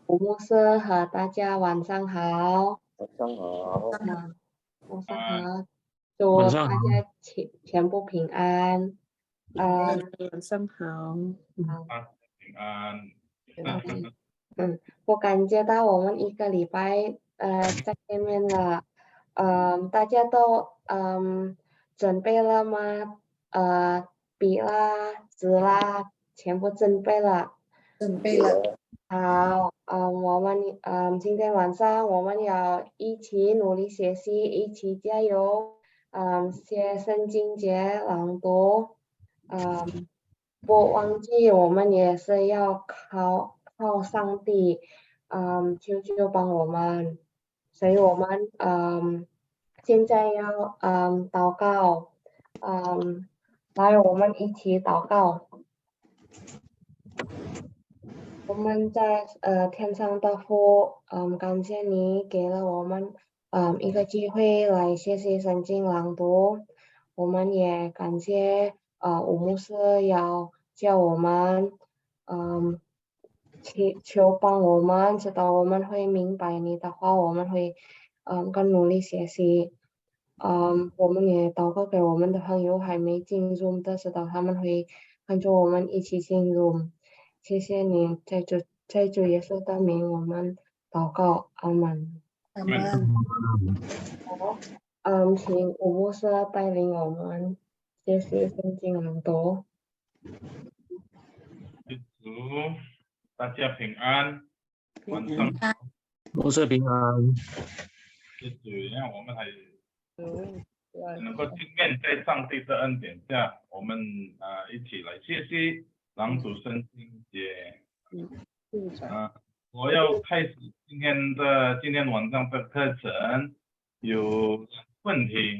吴牧师和大家晚上好。晚上好。晚上好，祝晚上好大家全部平安。晚上好。平安。我感觉到我们一个礼拜再见面了。大家都准备了吗？笔啦、纸啦，全部准备了。准备了。好，我们今天晚上我们要一起努力学习，一起加油。学圣经节朗读。不忘记我们也是要靠上帝，求帮我们。所以我们现在要祷告。来，我们一起祷告。我们在天上的父，感谢你给了我们一个机会来学习圣经朗读。我们也感谢吴牧师要教我们，求帮我们，直到我们会明白你的话，我们会更努力学习。我们也祷告给我们的朋友还没进入的，直到他们会跟着我们一起进入。谢谢你，在主耶稣的名，我们祷告，阿门。阿门。好，请吴牧师带领我们学习圣经朗读。主，大家平安，晚上好。牧师平安。谢主，让我们还能够经验在上帝的恩典下，我们一起来学习朗读圣经节。我要开始今天晚上的课程，有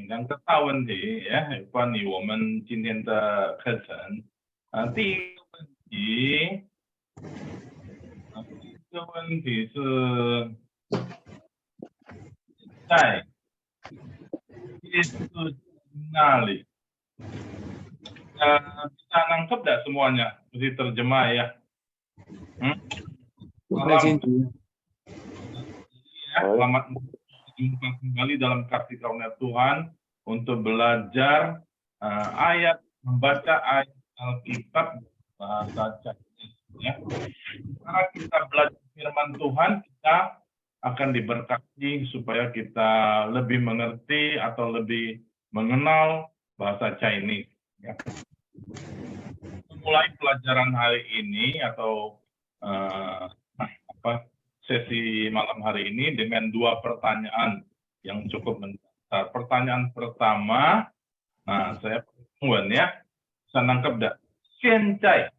两个大问题，也关于我们今天的课程。第一个问题是在耶稣那里。Bisa nangkep tidak semuanya? Mesti terjemah ya. Selamat berjumpa kembali dalam kasih karunia Tuhan untuk belajar membaca ayat Alkitab bahasa Chinese. Ya. Karena kita belajar firman Tuhan, kita akan diberkati supaya kita lebih mengerti atau lebih mengenal bahasa Chinese. Ya. Mulai pelajaran hari ini atau sesi malam hari ini dengan dua pertanyaan yang cukup mendasar. Pertanyaan pertama, saya pengen ya, bisa nangkep dah. 现在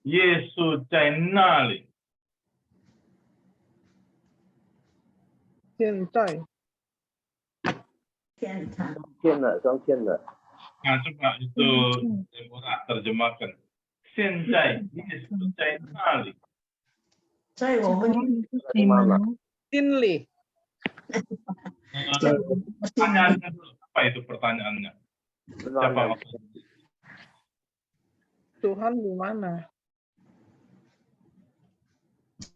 耶稣在哪里？现在。刚骗了。coba itu Deborah terjemahkan. 现在耶稣在哪里？在我们心里。Pertanyaannya dulu, apa itu pertanyaannya? Siapa? Tuhan di mana?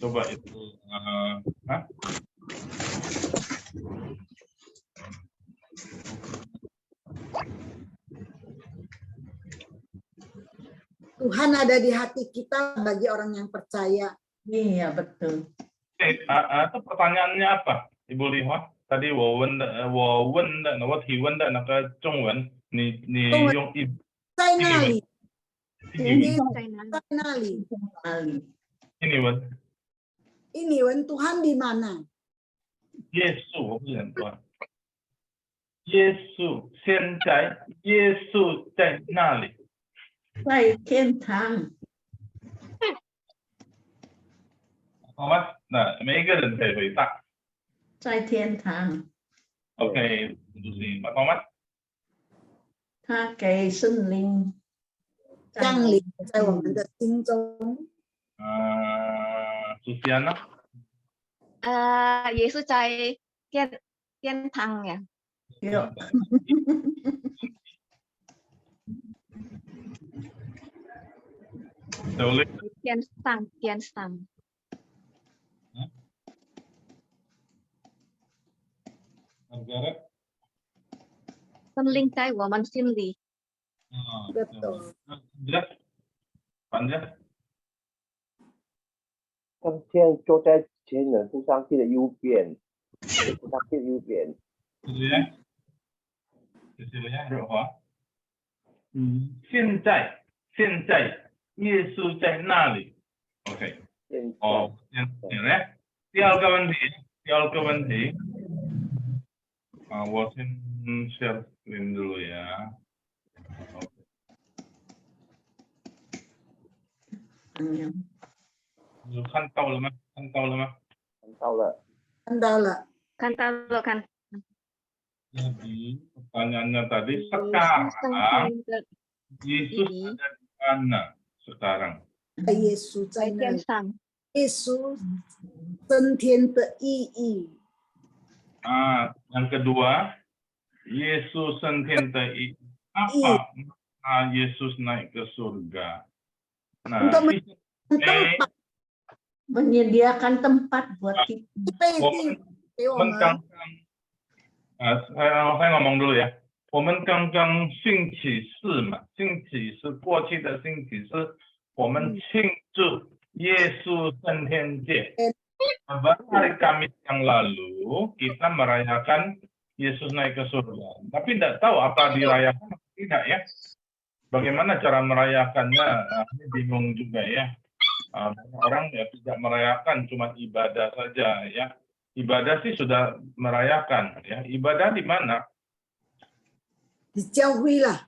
Coba itu. Tuhan ada di hati kita bagi orang yang percaya. Iya, betul. Itu pertanyaannya apa, Ibu Lihwa? Tadi Wowen nak Zhongwen, ni yung China. Ini Wen. Ini Wen, Tuhan di mana? Yesus, bukan Tuhan. Yesus, 现在耶稣在哪里？在天堂。好吗？那每一个人可以回答。在天堂。OK， 就是Pak Thomas。他给圣灵降临在我们的心中。Susiana。耶稣在天堂呀。有。天上。Margaret? 心灵在我们心里。 Betul. Jelas? Panjang? 他现在坐在前人父上帝的右边，父上帝的右边。 Gitu ya. Istilahnya roh. 现在耶稣在那里。OK。现在 哦，这样子呢。第二个问题，我先share screen dulu ya. Oke. 看到了吗？ 看到了。 Kan tahu kan. Jadi pertanyaannya tadi, Yesus sekarang sangkin Yesus Ii. ada di mana sekarang? Yesus 在那里。在天上。耶稣升天的意义。 Yang kedua, Yesus 升天的意义 apa? Yesus naik ke surga. Nah, Untuk tempat. Menyediakan tempat buat kita. saya ngomong dulu ya. 我们刚刚星期四嘛，星期四过去的星期四，我们庆祝耶稣升天节。Baru hari Kamis yang lalu kita merayakan Yesus naik ke surga. Tapi tidak tahu apa dirayakan atau tidak ya. Bagaimana cara merayakannya? Ini bingung juga ya. Orang ya tidak merayakan, cuma ibadah saja ya. Ibadah sih sudah merayakan ya. Ibadah di mana? Di 教会lah.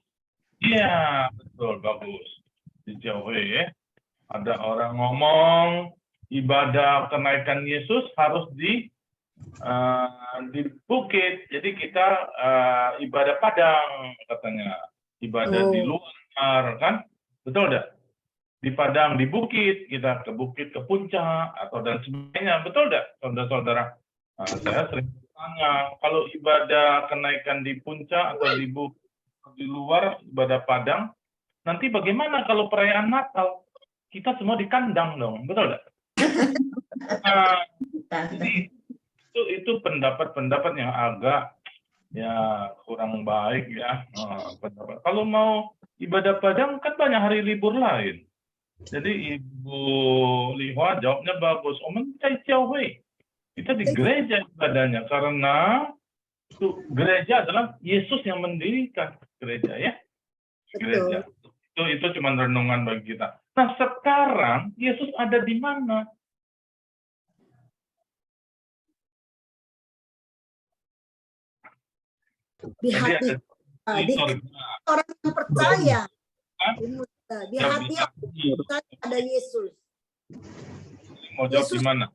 Iya, betul, bagus. Di Jawa ya. Ada orang ngomong ibadah kenaikan Yesus harus di bukit. Jadi kita ibadah padang katanya. Ibadah di luar kan? Betul enggak? Di padang, di bukit, kita ke bukit, ke puncak atau dan sebagainya. Betul enggak, saudara-saudara? Saya sering tanya, kalau ibadah kenaikan di puncak atau di luar ibadah padang, nanti bagaimana kalau perayaan Natal? Kita semua di kandang dong, betul nggak? Jadi itu pendapat-pendapat yang agak ya kurang baik ya. Pendapat. Kalau mau ibadah padang kan banyak hari libur lain. Jadi Ibu Lihua jawabnya bagus. Kita di gereja ibadahnya karena itu gereja adalah Yesus yang mendirikan gereja ya. Gereja. Itu cuma renungan bagi kita. Nah, sekarang Yesus ada di mana? Di hati. Di orang yang percaya. Di hati orang percaya ada Yesus. Mau jawab di mana?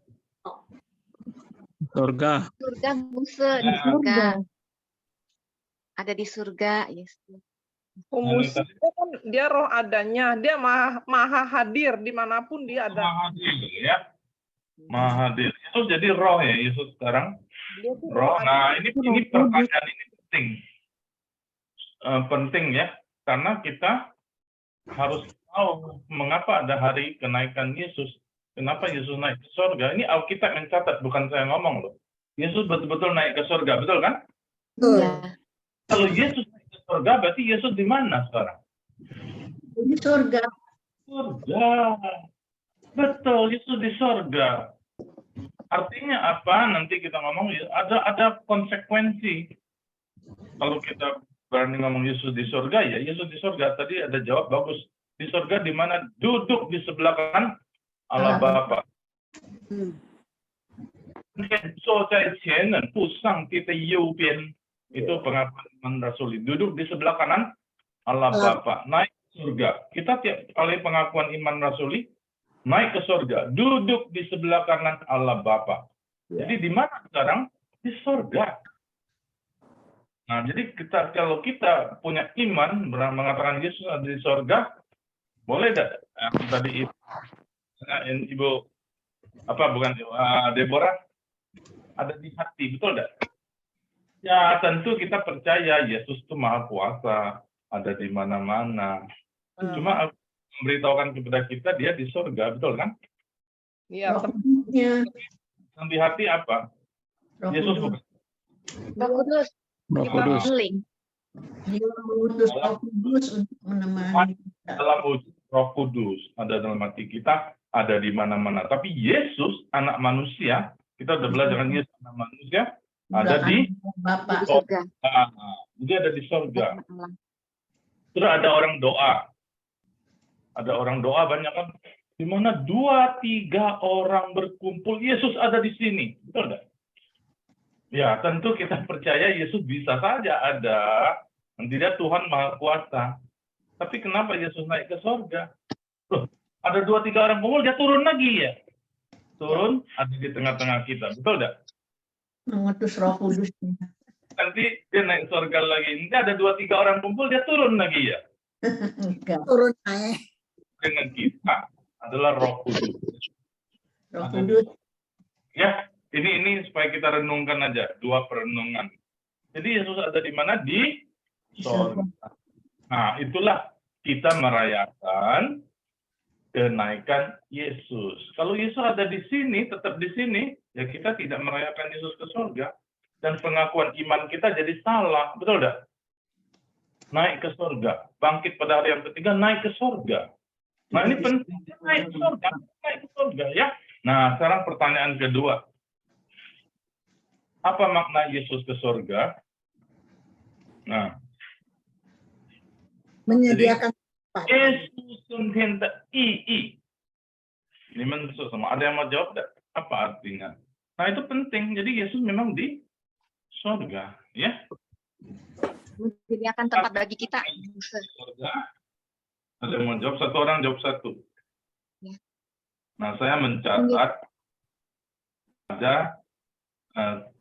Surga. Surga Musa di surga. Ada di surga, Yesus. Musa kan dia roh adanya, dia maha hadir dimanapun dia ada. Maha hadir ya. Maha hadir. Itu jadi roh ya Yesus sekarang. Roh. Nah, ini pertanyaan ini penting. Penting ya, karena kita harus tahu mengapa ada hari kenaikan Yesus. Kenapa Yesus naik ke surga? Ini Alkitab mencatat, bukan saya ngomong loh. Yesus betul-betul naik ke surga, betul kan? Iya. Kalau Yesus naik ke surga, berarti Yesus di mana sekarang? Di surga. Surga. Betul, Yesus di surga. Artinya apa? Nanti kita ngomong, ada konsekuensi. Kalau kita berani ngomong Yesus di surga, ya Yesus di surga. Tadi ada jawab bagus. Di surga di mana? Duduk di sebelah kanan Allah Bapa. Itu pengakuan iman rasuli. Duduk di sebelah kanan Allah Bapa. Naik ke surga. Kita tiap kali pengakuan iman rasuli, naik ke surga. Duduk di sebelah kanan Allah Bapa. Jadi di mana sekarang? Di surga. Nah, jadi kalau kita punya iman, mengatakan Yesus ada di surga, boleh tidak? Tadi Ibu Deborah ada di hati, betul tidak? Ya tentu kita percaya Yesus itu maha kuasa, ada di mana-mana. Cuma memberitahukan kepada kita dia di surga, betul kan? Iya. Yang di hati apa? Yesus bukan. Roh Kudus, Roh Kudus. healing. Dia mengutus Roh Kudus untuk menemani kita. Dalam wujud Roh Kudus, ada dalam hati kita, ada di mana-mana. Tapi Yesus, anak manusia, kita udah belajar kan Yesus anak manusia, ada Udah di Bapak. Di surga. Jadi ada di surga. Allah. Terus ada orang doa. Ada orang doa banyak kan. Di mana 2-3 orang berkumpul, Yesus ada di sini. Betul nggak? Ya, tentu kita percaya Yesus bisa saja ada. Nanti dia Tuhan Maha Kuasa. Tapi kenapa Yesus naik ke surga? Loh, ada 2-3 orang kumpul, dia turun lagi ya? Turun, ada di tengah-tengah kita. Betul nggak? Mengutus Roh Kudus. Nanti dia naik surga lagi. Nanti ada 2-3 orang kumpul, dia turun lagi ya? Enggak. Turun naik. Dengan kita adalah Roh Kudus. Roh Kudus. Ya, ini supaya kita renungkan aja, 2 perenungan. Jadi Yesus ada di mana? Di surga. Nah, itulah kita merayakan kenaikan Yesus. Kalau Yesus ada di sini, tetap di sini, ya kita tidak merayakan Yesus ke surga. Dan pengakuan iman kita jadi salah. Betul tidak? Naik ke surga. Bangkit pada hari yang ketiga, naik ke surga. Nah, ini penting. Naik ke surga. Naik ke surga, ya. Nah, sekarang pertanyaan kedua. Apa makna Yesus ke surga? Nah, Menyediakan tempat. Yesus hendak i. Ini masuk sama. Ada yang mau jawab tidak? Apa artinya? Nah, itu penting. Jadi Yesus memang di surga, ya. Menyediakan tempat bagi kita. Surga. Ada yang mau jawab? 1 orang jawab 1. Ya. Nah, saya mencatat ada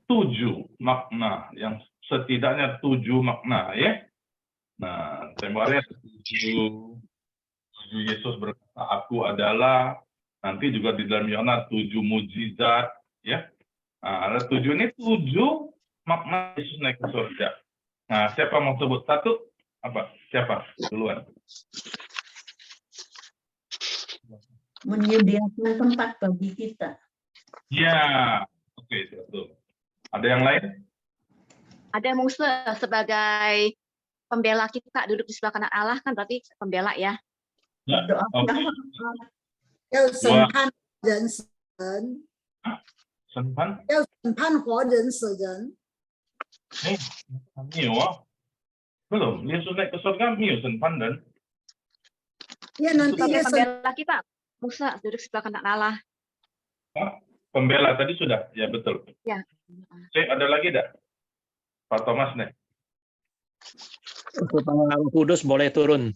7 makna, yang setidaknya 7 makna, ya. Nah, tempoh hari ada 7. Yesus berkata, aku adalah. Nanti juga di dalam Yohanes 7 mujizat, ya. Nah, ada 7 ini 7 makna Yesus naik ke surga. Nah, siapa mau sebut 1? Apa? Siapa? Duluan. Menyediakan tempat bagi kita. Ya, oke, 1. Ada yang lain? Ada Musa sebagai pembela kita duduk di sebelah kanan Allah, kan berarti pembela ya. Ya, Doa oke. Theo审判人死人， Senpan? 要审判活人死人。 Mio. Belum, Yesus naik ke surga, Mio senpan dan Ya nanti Sebagai Yesus pembela kita, Musa duduk di sebelah kanan Allah. pembela tadi sudah, ya betul. Ya. Oke, ada lagi tidak? Pak Thomas nih. Supaya Roh Kudus boleh turun.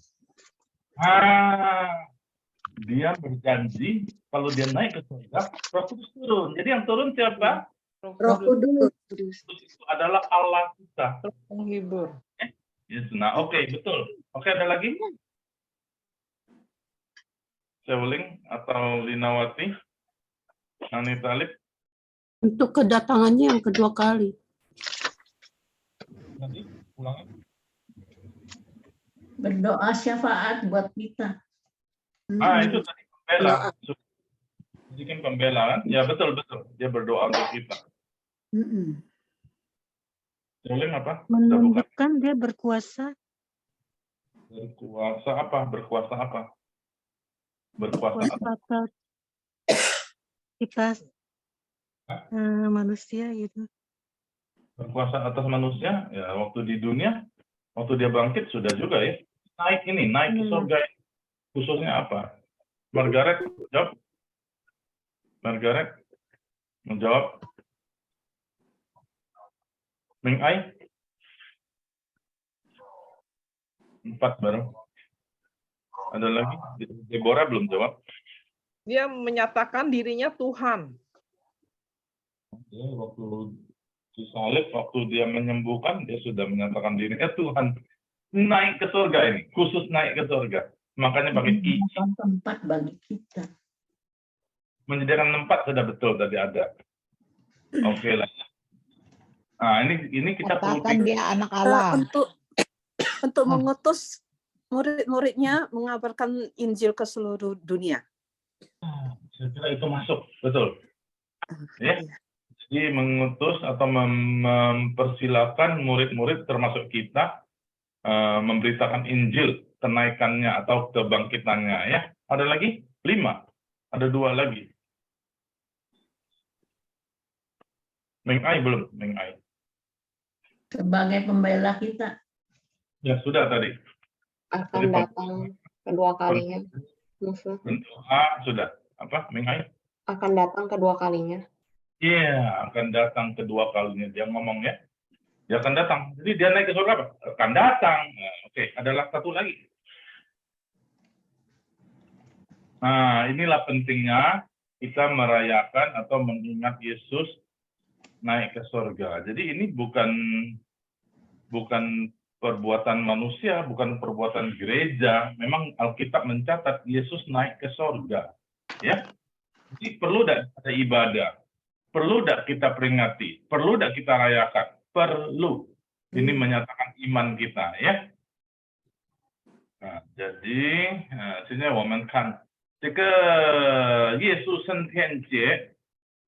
Dia berjanji kalau dia naik ke surga, Roh Kudus turun. Jadi yang turun siapa? Roh Kudus. Kudus. Kudus itu adalah Allah kita. Penghibur. Yes, nah, oke, betul. Oke, ada lagi? Sewling atau Linawati? Nani Talib? Untuk kedatangannya yang kedua kali. Nanti ulangnya. Berdoa syafaat buat kita. Itu tadi pembela. Jadi kan pembela kan? Ya betul. Dia berdoa untuk kita. Sewling apa? Menunjukkan dia berkuasa. Berkuasa apa? Berkuasa apa? Berkuasa apa? Kuasa atas kita manusia gitu. Berkuasa atas manusia, ya waktu di dunia, waktu dia bangkit sudah juga ya. Naik ke surga. Khususnya apa? Margaret, jawab. Margaret, menjawab. Ming Ai? 4 baru. Ada lagi? Deborah belum jawab. Dia menyatakan dirinya Tuhan. Ya, waktu di salib, waktu dia menyembuhkan, dia sudah menyatakan dirinya Tuhan. Naik ke surga ini, khusus naik ke surga. Makanya pakai i. Tempat bagi kita. Menyediakan tempat sudah betul tadi ada. Oke lah. Nah, ini kita perlu Katakan dia anak Allah. Untuk mengutus murid-muridnya mengabarkan Injil ke seluruh dunia. Saya kira itu masuk, betul. Ya. Jadi Jadi mengutus atau mempersilahkan murid-murid termasuk kita memberitakan Injil, kenaikannya atau kebangkitannya ya. Ada lagi? 5. Ada 2 lagi. Meng-ai belum? Meng-ai. Sebagai pembela kita. Ya sudah tadi. Akan datang kedua kalinya. Musa. Berdoa sudah. Apa? Meng-ai? Akan datang kedua kalinya. Iya, akan datang kedua kalinya. Dia ngomong ya. Dia akan datang. Jadi dia naik ke surga apa? Akan datang. Nah, oke, adalah satu lagi. Nah, inilah pentingnya kita merayakan atau mengingat Yesus naik ke surga. Jadi ini bukan perbuatan manusia, bukan perbuatan gereja. Memang Alkitab mencatat Yesus naik ke surga. Ya. Jadi perlu tidak ada ibadah? Perlu tidak kita peringati? Perlu tidak kita rayakan? Perlu. Ini menyatakan iman kita, ya. Nah, jadi sini 我们看这个耶稣升天节，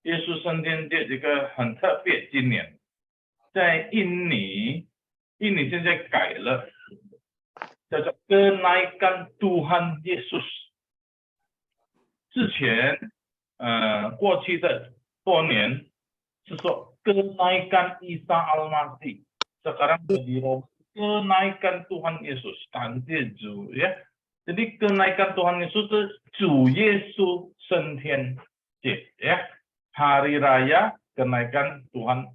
耶稣升天节这个很特别，今年在印尼现在改了，叫做kenaikan Tuhan Yesus。之前过去的多年是说kenaikan Isa Al-Masih, sekarang jadi kenaikan Tuhan Yesus, 感谢主 ya. Jadi kenaikan Tuhan Yesus itu 主耶稣升天节 ya. Hari raya kenaikan Tuhan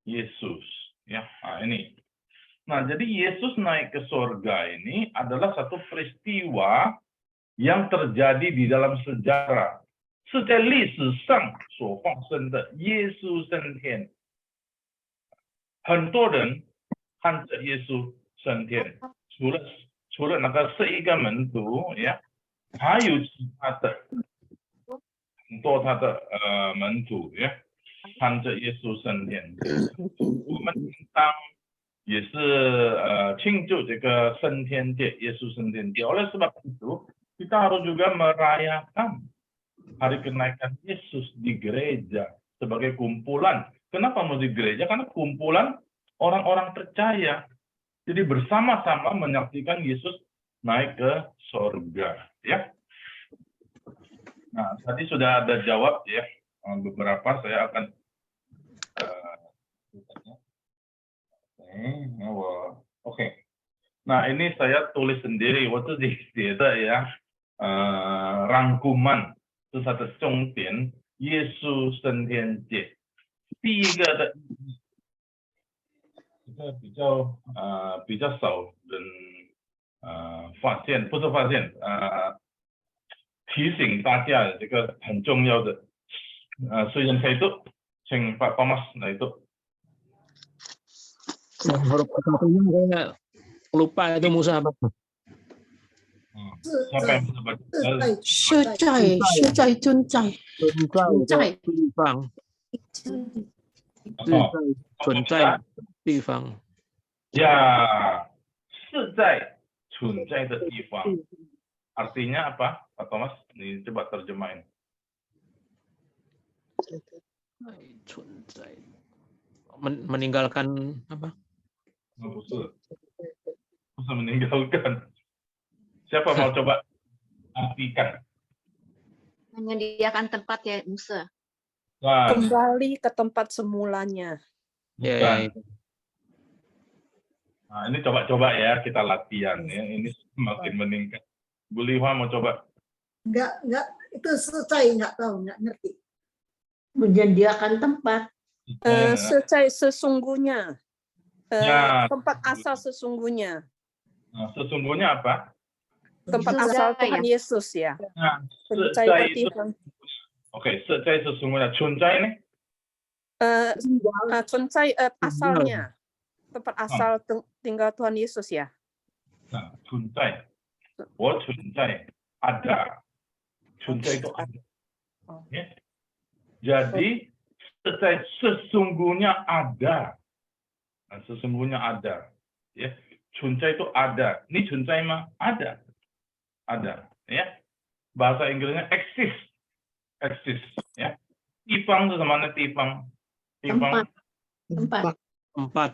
Yesus ya. Nah, ini. Nah, jadi Yesus naik ke surga ini adalah satu peristiwa yang terjadi di dalam sejarah. 是在历史上所发生的耶稣升天，很多人看着耶稣升天，除了那个11个门徒呀，还有其他的很多他的门徒呀，看着耶稣升天。我们应当也是庆祝这个升天节，耶稣升天节。Oleh sebab itu kita harus juga merayakan hari kenaikan Yesus di gereja sebagai kumpulan. Kenapa mau di gereja? Karena kumpulan orang-orang percaya. Jadi bersama-sama menyaksikan Yesus naik ke surga. Ya. Nah, tadi sudah ada jawab ya. Beberapa saya akan Oke. Nah, ini saya tulis sendiri waktu di ya. Rangkuman 这是它的重点，耶稣升天节。第一个的这个比较少人发现，不是发现提醒大家的这个很重要的虽然saya itu请Pak Thomas nah itu huruf satunya saya lupa itu Musa apa? Siapa yang bisa baca? 是在尊在地方，存在地方。Ya, 是在存在的地方。Artinya apa, Pak Thomas? Ini coba terjemahin. 存在 meninggalkan apa? Busur meninggalkan. Siapa mau coba artikan? Menyediakan tempat ya, Musa. Nah, Kembali ke tempat semulanya. Ya, nah, ini coba-coba ya kita latihan ya. Ini semakin meningkat. Bu Liwa mau coba? Enggak, itu selesai, enggak tahu, enggak ngerti. Menyediakan tempat. Sesungguhnya. Ya. Tempat asal sesungguhnya. Nah, sesungguhnya apa? Tempat asal Tuhan Yesus ya. Nah, Oke, 在 sesungguhnya. 存在呢? 存在 asalnya. Tempat asal tinggal Tuhan Yesus ya. Nah, 存在. 我存在 ada. 存在itu ada. Ya. Jadi sesungguhnya ada. Nah, sesungguhnya ada. Ya. 存在 itu ada. Ini 存在 mah ada. Ada, ya. Bahasa Inggrisnya exist ya. 地方是什么呢？地方 Tempat. Tempat. Tempat.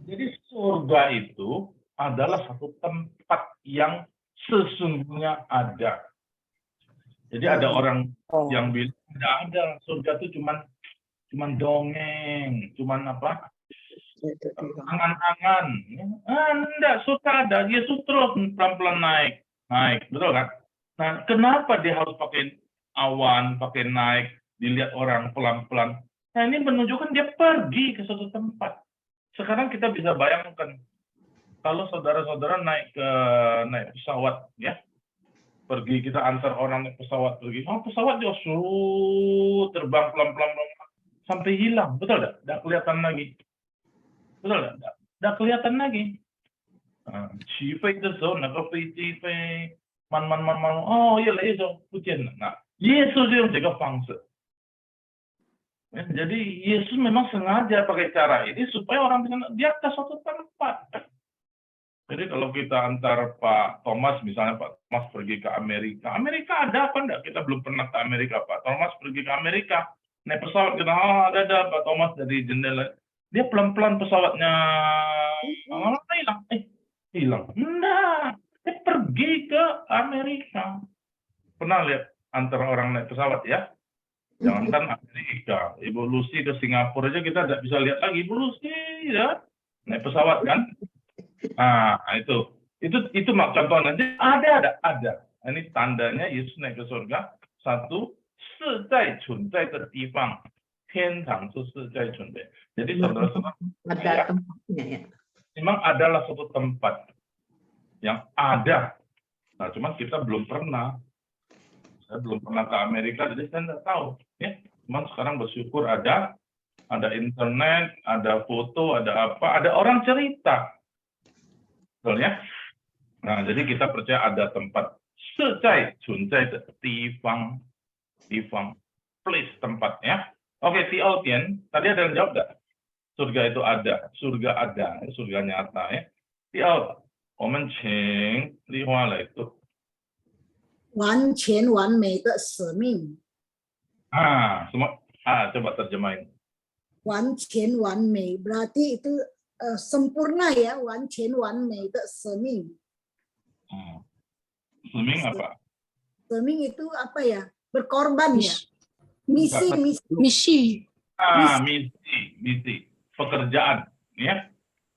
Jadi surga itu adalah satu tempat yang sesungguhnya ada. Jadi ada orang yang bilang tidak ada, surga itu cuman dongeng, cuman apa? Angan-angan. Enggak, surga ada. Yesus terus pelan-pelan naik, betul kan? Nah, kenapa dia harus pakai awan, pakai naik, dilihat orang pelan-pelan? Nah, ini menunjukkan dia pergi ke suatu tempat. Sekarang kita bisa bayangkan kalau saudara-saudara naik pesawat, ya, pergi kita antar orang naik pesawat pergi. Pesawat dia terbang pelan-pelan sampai hilang, betul tidak? Tidak kelihatan lagi, betul tidak? Tidak kelihatan lagi. 起飞的时候，那个飞机飞慢慢越来越少不见了。那耶稣就用这个方式。Jadi Yesus memang sengaja pakai cara ini supaya orang bisa dia ke suatu tempat. Jadi kalau kita antar Pak Thomas, misalnya Pak Thomas pergi ke Amerika, Amerika ada apa enggak? Kita belum pernah ke Amerika, Pak Thomas pergi ke Amerika, naik pesawat kita, ada Pak Thomas dari jendela, dia pelan-pelan pesawatnya hilang. Enggak, dia pergi ke Amerika. Pernah lihat antara orang naik pesawat ya? Jangankan Amerika, Ibu Lucy ke Singapura aja kita tidak bisa lihat lagi. Ibu Lucy ya naik pesawat kan? Nah itu mak contohnya ada. Ini tandanya Yesus naik ke surga. Satu, 是在存在的地方，天堂就是在存在. Jadi saudara-saudara, Ada tempatnya ya. memang adalah suatu tempat yang ada. Nah, cuman kita belum pernah. Saya belum pernah ke Amerika, jadi saya tidak tahu. Ya, cuman sekarang bersyukur ada internet, ada foto, ada apa, ada orang cerita. Betul ya? Nah, jadi kita percaya ada tempat. 是在存在的地方 place tempat ya. Oke, 第二点, tadi ada yang jawab nggak? Surga itu ada, surga nyata ya. 第二，我们请丽花来读。完全完美的使命。Coba terjemahin. 完全完美 berarti itu sempurna ya, 完全完美的使命。使命apa? 使命itu apa ya? Berkorban ya. Misi. Misi. Pekerjaan ya.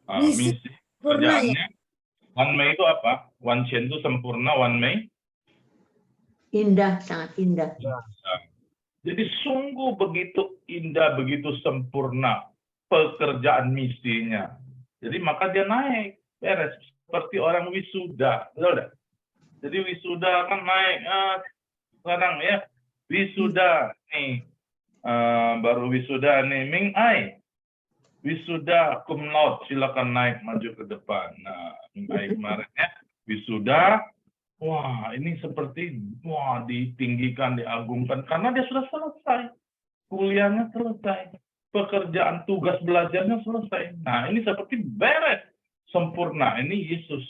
Misi. Pekerjaannya. One Mei itu apa? One Chen itu sempurna, One Mei. Indah, sangat indah. Jadi sungguh begitu indah, begitu sempurna pekerjaan misinya. Jadi maka dia naik, beres. Seperti orang wisuda, betul tidak? Jadi wisuda kan naik, sekarang ya, wisuda nih, baru wisuda nih, Ming Ai, wisuda cum laude, silakan naik maju ke depan. Nah, Ming Ai kemarin ya, wisuda. Wah, ini seperti ditinggikan, diagungkan karena dia sudah selesai. Kuliahnya selesai. Pekerjaan tugas belajarnya selesai. Nah, ini seperti beres, sempurna. Ini Yesus.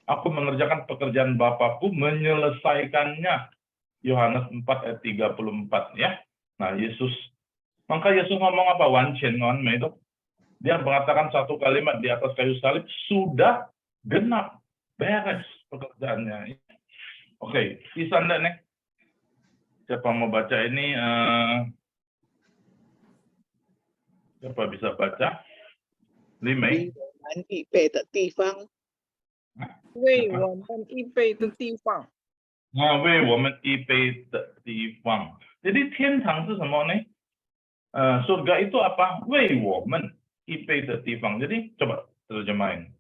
Aku mengerjakan pekerjaan Bapakku, menyelesaikannya. Yohanes 4 ayat 34 ya. Nah, Yesus. Maka Yesus ngomong apa? Wan Chen Wan Mei itu. Dia mengatakan satu kalimat di atas kayu salib, sudah genap, beres pekerjaannya. Oke, bisa enggak nih? Siapa mau baca ini? Siapa bisa baca? Limei. 预备的地方，为我们预备的地方。为我们预备的地方。Jadi 天堂是什么呢？surga itu apa? 为我们预备的地方。Jadi coba terjemahin.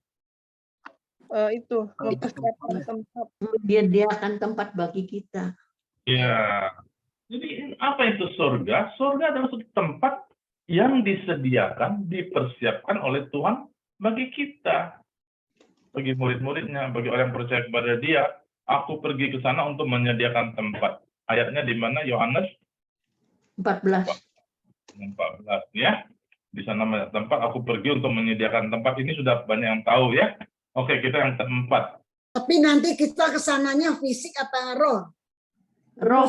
Itu mempersiapkan tempat. Menyediakan tempat bagi kita. Ya. Jadi apa itu surga? Surga adalah suatu tempat yang disediakan, dipersiapkan oleh Tuhan bagi kita, bagi murid-muridnya, bagi orang yang percaya kepada Dia. Aku pergi ke sana untuk menyediakan tempat. Ayatnya di mana? Yohanes 14 ya. Di sana tempat, aku pergi untuk menyediakan tempat. Ini sudah banyak yang tahu ya. Oke, kita yang keempat. Tapi nanti kita kesananya fisik apa roh? Roh.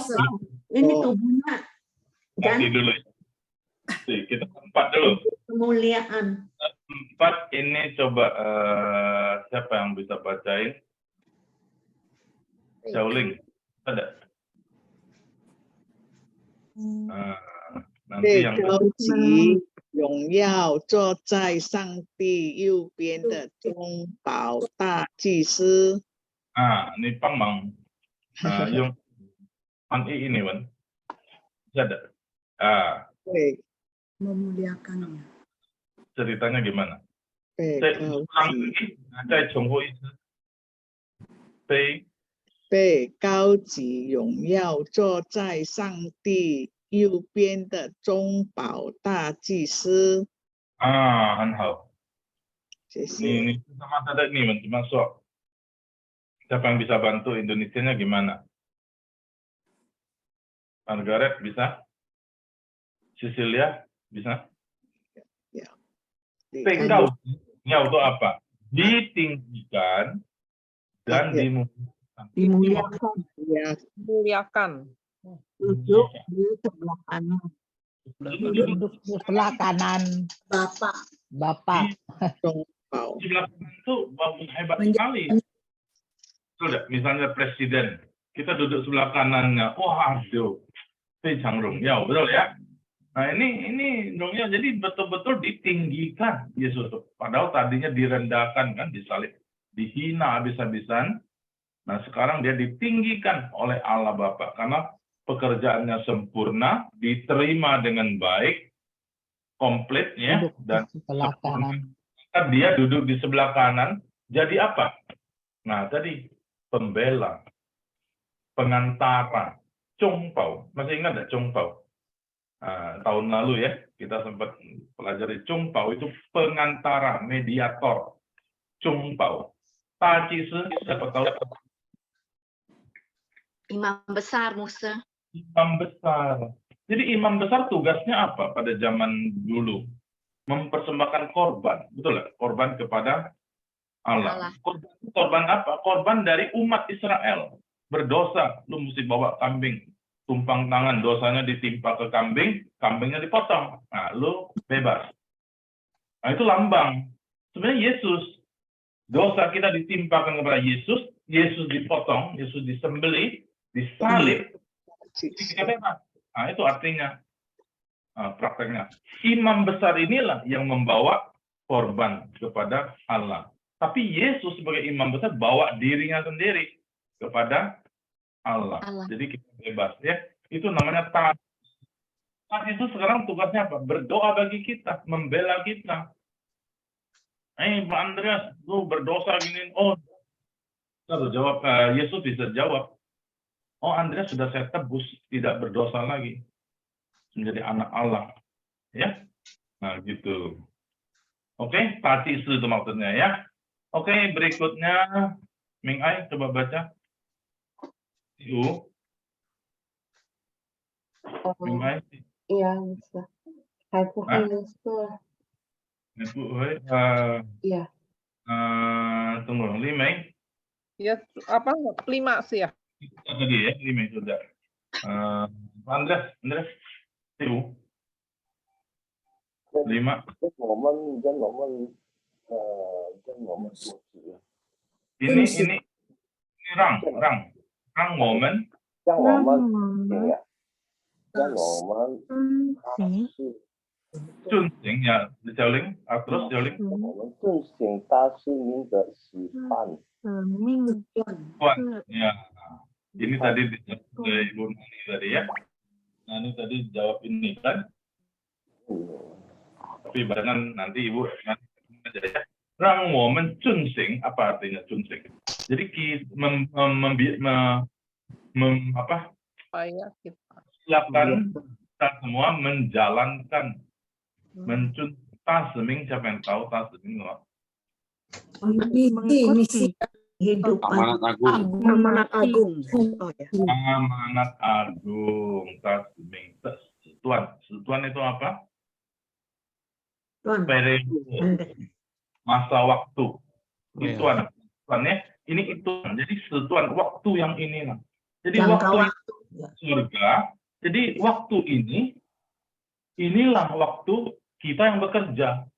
Ini tubuhnya. Nanti dulu. Kita 4 dulu. Kemuliaan. 4 ini coba siapa yang bisa bacain? Xiaoling, ada? Nanti 被 yang 高级荣耀坐在上帝右边的中保大祭司。 ini Pang Mang. Yung Pang ini Wan. Ada. 对， memuliakannya. Ceritanya gimana? 被 Saya 高 ulang 级 lagi. Saya Chonghu itu. 被高级荣耀坐在上帝右边的中保大祭司。 很好。谢 Ini 谢。 sama ada nih masuk. Siapa yang bisa bantu Indonesianya gimana? Margaret bisa? Cecilia bisa? Ya. Pengkau itu apa? Ditinggikan dan Dimuliakan. Ya. Muliakan. Duduk di sebelah kanan. Duduk di sebelah kanan Bapak. Bapak. Sebelah kanan itu hebat sekali. Sudah, misalnya presiden, kita duduk sebelah kanannya. Wah, aduh,非常荣耀, betul ya? Nah, ini dongnya jadi betul-betul ditinggikan Yesus. Padahal tadinya direndahkan kan, disalib, dihina habis-habisan. Nah, sekarang dia ditinggikan oleh Allah Bapa karena pekerjaannya sempurna, diterima dengan baik, komplit ya, dan sebelah kanan. Dia duduk di sebelah kanan. Jadi apa? Nah, tadi pembela, pengantara, Chongpao. Masih ingat nggak Chongpao? Tahun lalu ya, kita sempat pelajari Chongpao itu pengantara, mediator. Chongpao. Tacisi, siapa tahu? Imam besar Musa. Imam besar. Jadi imam besar tugasnya apa pada zaman dulu? Mempersembahkan korban, betul nggak? Korban kepada Allah. Korban apa? Korban dari umat Israel. Berdosa, lu mesti bawa kambing. Tumpang tangan, dosanya ditimpa ke kambing, kambingnya dipotong. Nah, lu bebas. Nah, itu lambang. Sebenarnya Yesus. Dosa kita ditimpakan kepada Yesus, Yesus dipotong, Yesus disembelih, disalib, kita bebas. Nah, itu artinya prakteknya. Imam besar inilah yang membawa korban kepada Allah. Tapi Yesus sebagai imam besar bawa dirinya sendiri kepada Allah. Jadi kita bebas ya. Itu namanya taat. Taat itu sekarang tugasnya apa? Berdoa bagi kita, membela kita. Pak Andreas, lu berdosa gini. Oh, kita jawab. Yesus bisa jawab. Oh, Andreas sudah saya tebus, tidak berdosa lagi, menjadi anak Allah. Ya, nah gitu. Oke, tati itu maksudnya ya. Oke, berikutnya Ming Ai coba baca. Ming Ai. Iya, bisa. Hai Yesus. Iya. Tunggu, Limei. Ya, apa 5 sih ya? Tadi ya, Limei sudah. Andreas, Ibu. 5. ini Rang momen. 遵行呀，小玲terus小玲。遵行大使命的示范。Ya, ini tadi dijawab oleh Ibu Nani tadi ya. Nani tadi jawab ini kan. Tapi barengan nanti Ibu aja ya. Rang momen 遵行, apa artinya 遵行? Jadi silakan kita semua menjalankan, taseming, siapa yang tahu taseming? Misi hidup amanat agung. Oh, ya. Amanat agung, taseming. Setuan itu apa? Periode, masa waktu. Ituan ya. Ini ituan. Jadi setuan waktu yang ini lah. Jadi waktu surga. Jadi waktu ini inilah waktu kita yang bekerja.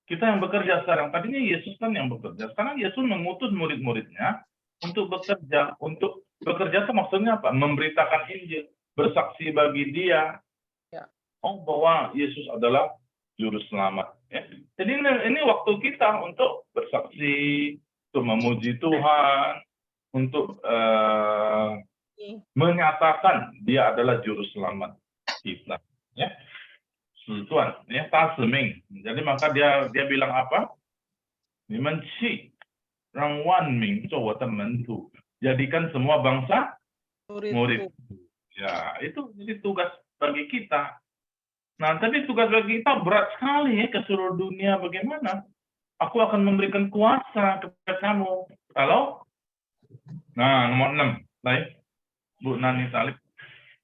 Kita yang bekerja sekarang. Tadinya Yesus kan yang bekerja. Sekarang Yesus mengutus murid-muridnya untuk bekerja. Untuk bekerja itu maksudnya apa? Memberitakan Injil, bersaksi bagi Dia. Oh, bahwa Yesus adalah juru selamat. Ya. Jadi ini waktu kita untuk bersaksi, untuk memuji Tuhan, untuk menyatakan Dia adalah juru selamat kita. Ya. Tuhan, ya, tasming. Jadi maka dia bilang apa? Dimensi rangwan ming mentu. Jadikan semua bangsa murid. Ya, itu jadi tugas bagi kita. Nah, tapi tugas bagi kita berat sekali ya ke seluruh dunia. Bagaimana? Aku akan memberikan kuasa kepada kamu. Kalau, nah nomor 6, baik, Bu Nani Talib,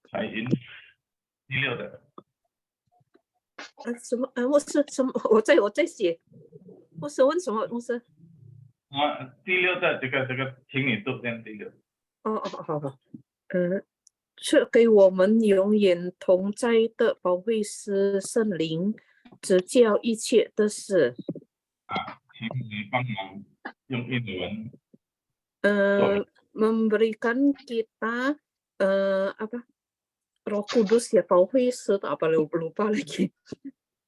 saya ini lihat. 什么？牧师，什么？我在写。牧师问什么？牧师？第六的这个，请你读第六。好。赐给我们永远同在的保惠师圣灵，指教一切的事。请你帮忙用英文。memberikan kita apa? Roh Kudus ya, Pauhis atau apa lupa lagi.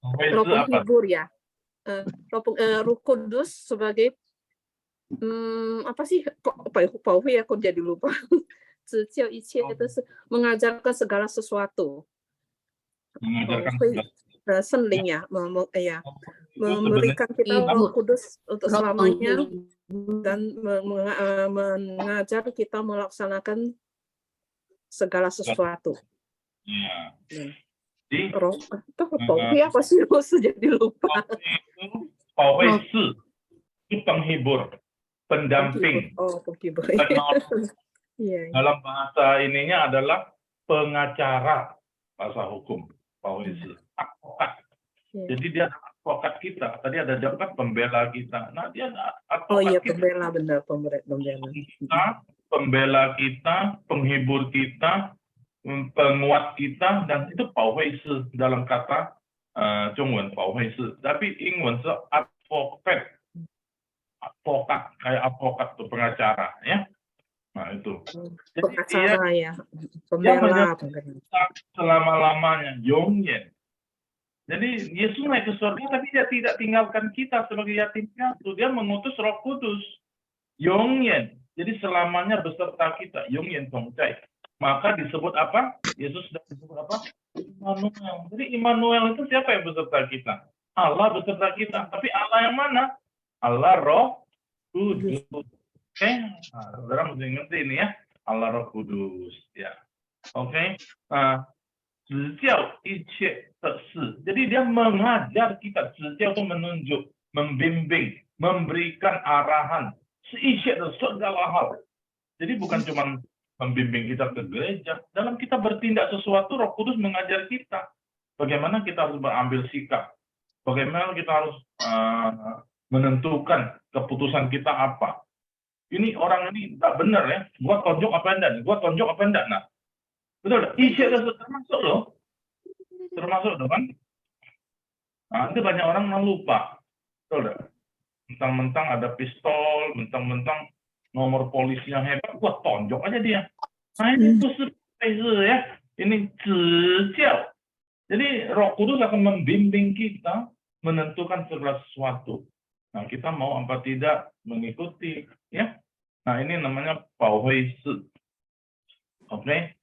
Roh penghibur ya. Roh Kudus sebagai apa sih kok Pauhis ya, kok jadi lupa. Zhijiao iqie itu mengajarkan segala sesuatu. Senling ya, memberikan kita Roh Kudus untuk selamanya dan mengajar kita melaksanakan segala sesuatu. Ya. Roh apa sih? Jadi lupa. Pauhis itu penghibur, pendamping. Penghibur. Dalam bahasa ininya adalah pengacara, bahasa hukum. Pauhis advokat. Jadi dia advokat kita. Tadi ada advokat pembela kita. Nah, dia advokat kita. Pembela, benar, pembela. Pembela kita, penghibur kita, penguat kita, dan itu Pauhis dalam kata Zhongwen Pauhis. Tapi Ingwen itu advokat, kayak advokat itu pengacara, ya. Nah itu. Pengacara ya, pembela. Selama-lamanya, Yongyen. Jadi Yesus naik ke surga, tapi dia tidak tinggalkan kita sebagai yatim piatu. Dia mengutus Roh Kudus, Yongyen. Jadi selamanya beserta kita, Yongyen Tongcai. Maka disebut apa? Yesus sudah disebut apa? Immanuel. Jadi Immanuel itu siapa yang beserta kita? Allah beserta kita. Tapi Allah yang mana? Allah Roh Kudus. Oke, nah, saudara mesti ngerti ini ya. Allah Roh Kudus. Ya. Oke. Zhijiao iqie si. Jadi dia mengajar kita. Zhijiao itu menunjuk, membimbing, memberikan arahan. Iqie itu segala hal. Jadi bukan cuma membimbing kita ke gereja. Dalam kita bertindak sesuatu, Roh Kudus mengajar kita. Bagaimana kita harus berambil sikap. Bagaimana kita harus menentukan keputusan kita apa. Ini orang ini tidak benar ya. Gua tonjok apa enggak? Gua tonjok apa enggak? Nah, betul. Iqie termasuk loh. Termasuk loh kan? Nah, itu banyak orang yang lupa. Betul. Mentang-mentang ada pistol, mentang-mentang nomor polisinya hebat, gua tonjok aja dia. Nah ini ya, ini zhijiao. Jadi Roh Kudus akan membimbing kita menentukan segala sesuatu. Nah kita mau apa tidak mengikuti, ya. Nah ini namanya Pauhis. Oke.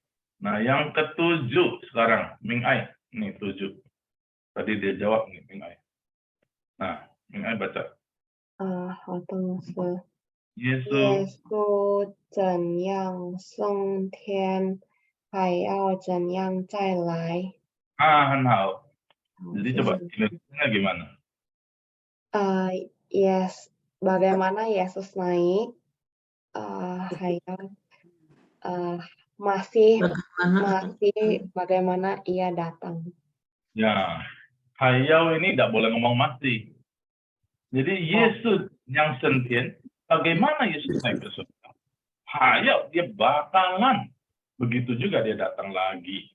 Nah yang ketujuh sekarang, Ming Ai. Ini 7. Tadi dia jawab nih, Ming Ai. Nah, Ming Ai baca. 好的，是。耶稣怎样升天，还要怎样再来。很好。Jadi coba Indonesia gimana? Bagaimana Yesus naik, masih bagaimana ia datang. Ya, hayao ini tidak boleh ngomong masih. Jadi Yesus yang sentien. Bagaimana Yesus naik ke surga? Hayao, dia bakalan. Begitu juga dia datang lagi.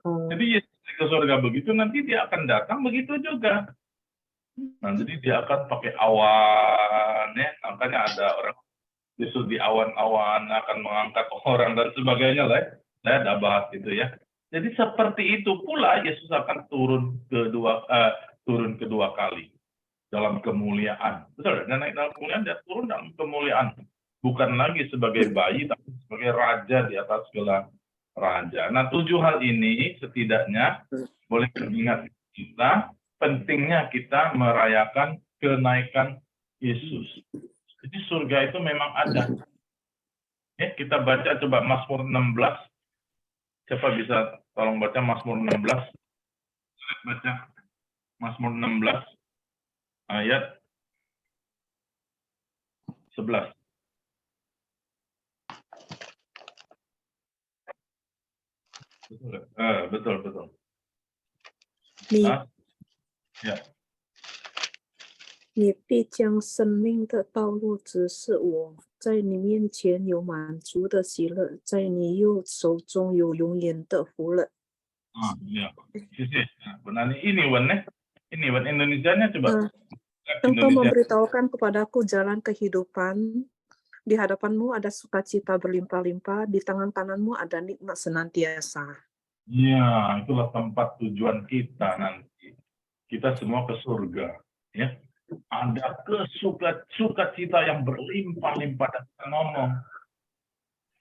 Jadi Yesus ke surga begitu, nanti dia akan datang begitu juga. Nah, jadi dia akan pakai awan, ya. Makanya ada orang Yesus di awan-awan akan mengangkat orang dan sebagainya lah. Saya udah bahas itu ya. Jadi seperti itu pula Yesus akan turun kedua kali dalam kemuliaan. Betul, dan naik dalam kemuliaan, dia turun dalam kemuliaan. Bukan lagi sebagai bayi, tapi sebagai raja di atas segala raja. Nah, 7 hal ini setidaknya boleh mengingat kita pentingnya kita merayakan kenaikan Yesus. Jadi surga itu memang ada. Ya, kita baca coba Mazmur 16. Siapa bisa tolong baca Mazmur 16? Baca Mazmur 16 ayat 11. Betul. Ni Ah, ya. 你必将生命的道路指示我，在你面前有满足的喜乐，在你右手中有永远的福乐。 Ya. Sisi. Benar ini Wan Indonesianya coba. Engkau memberitahukan kepadaku jalan kehidupan. Di hadapanmu ada sukacita berlimpah-limpah, di tangan kananmu ada nikmat senantiasa. Ya, itulah tempat tujuan kita nanti. Kita semua ke surga, ya. Ada sukacita yang berlimpah-limpah dan kita ngomong,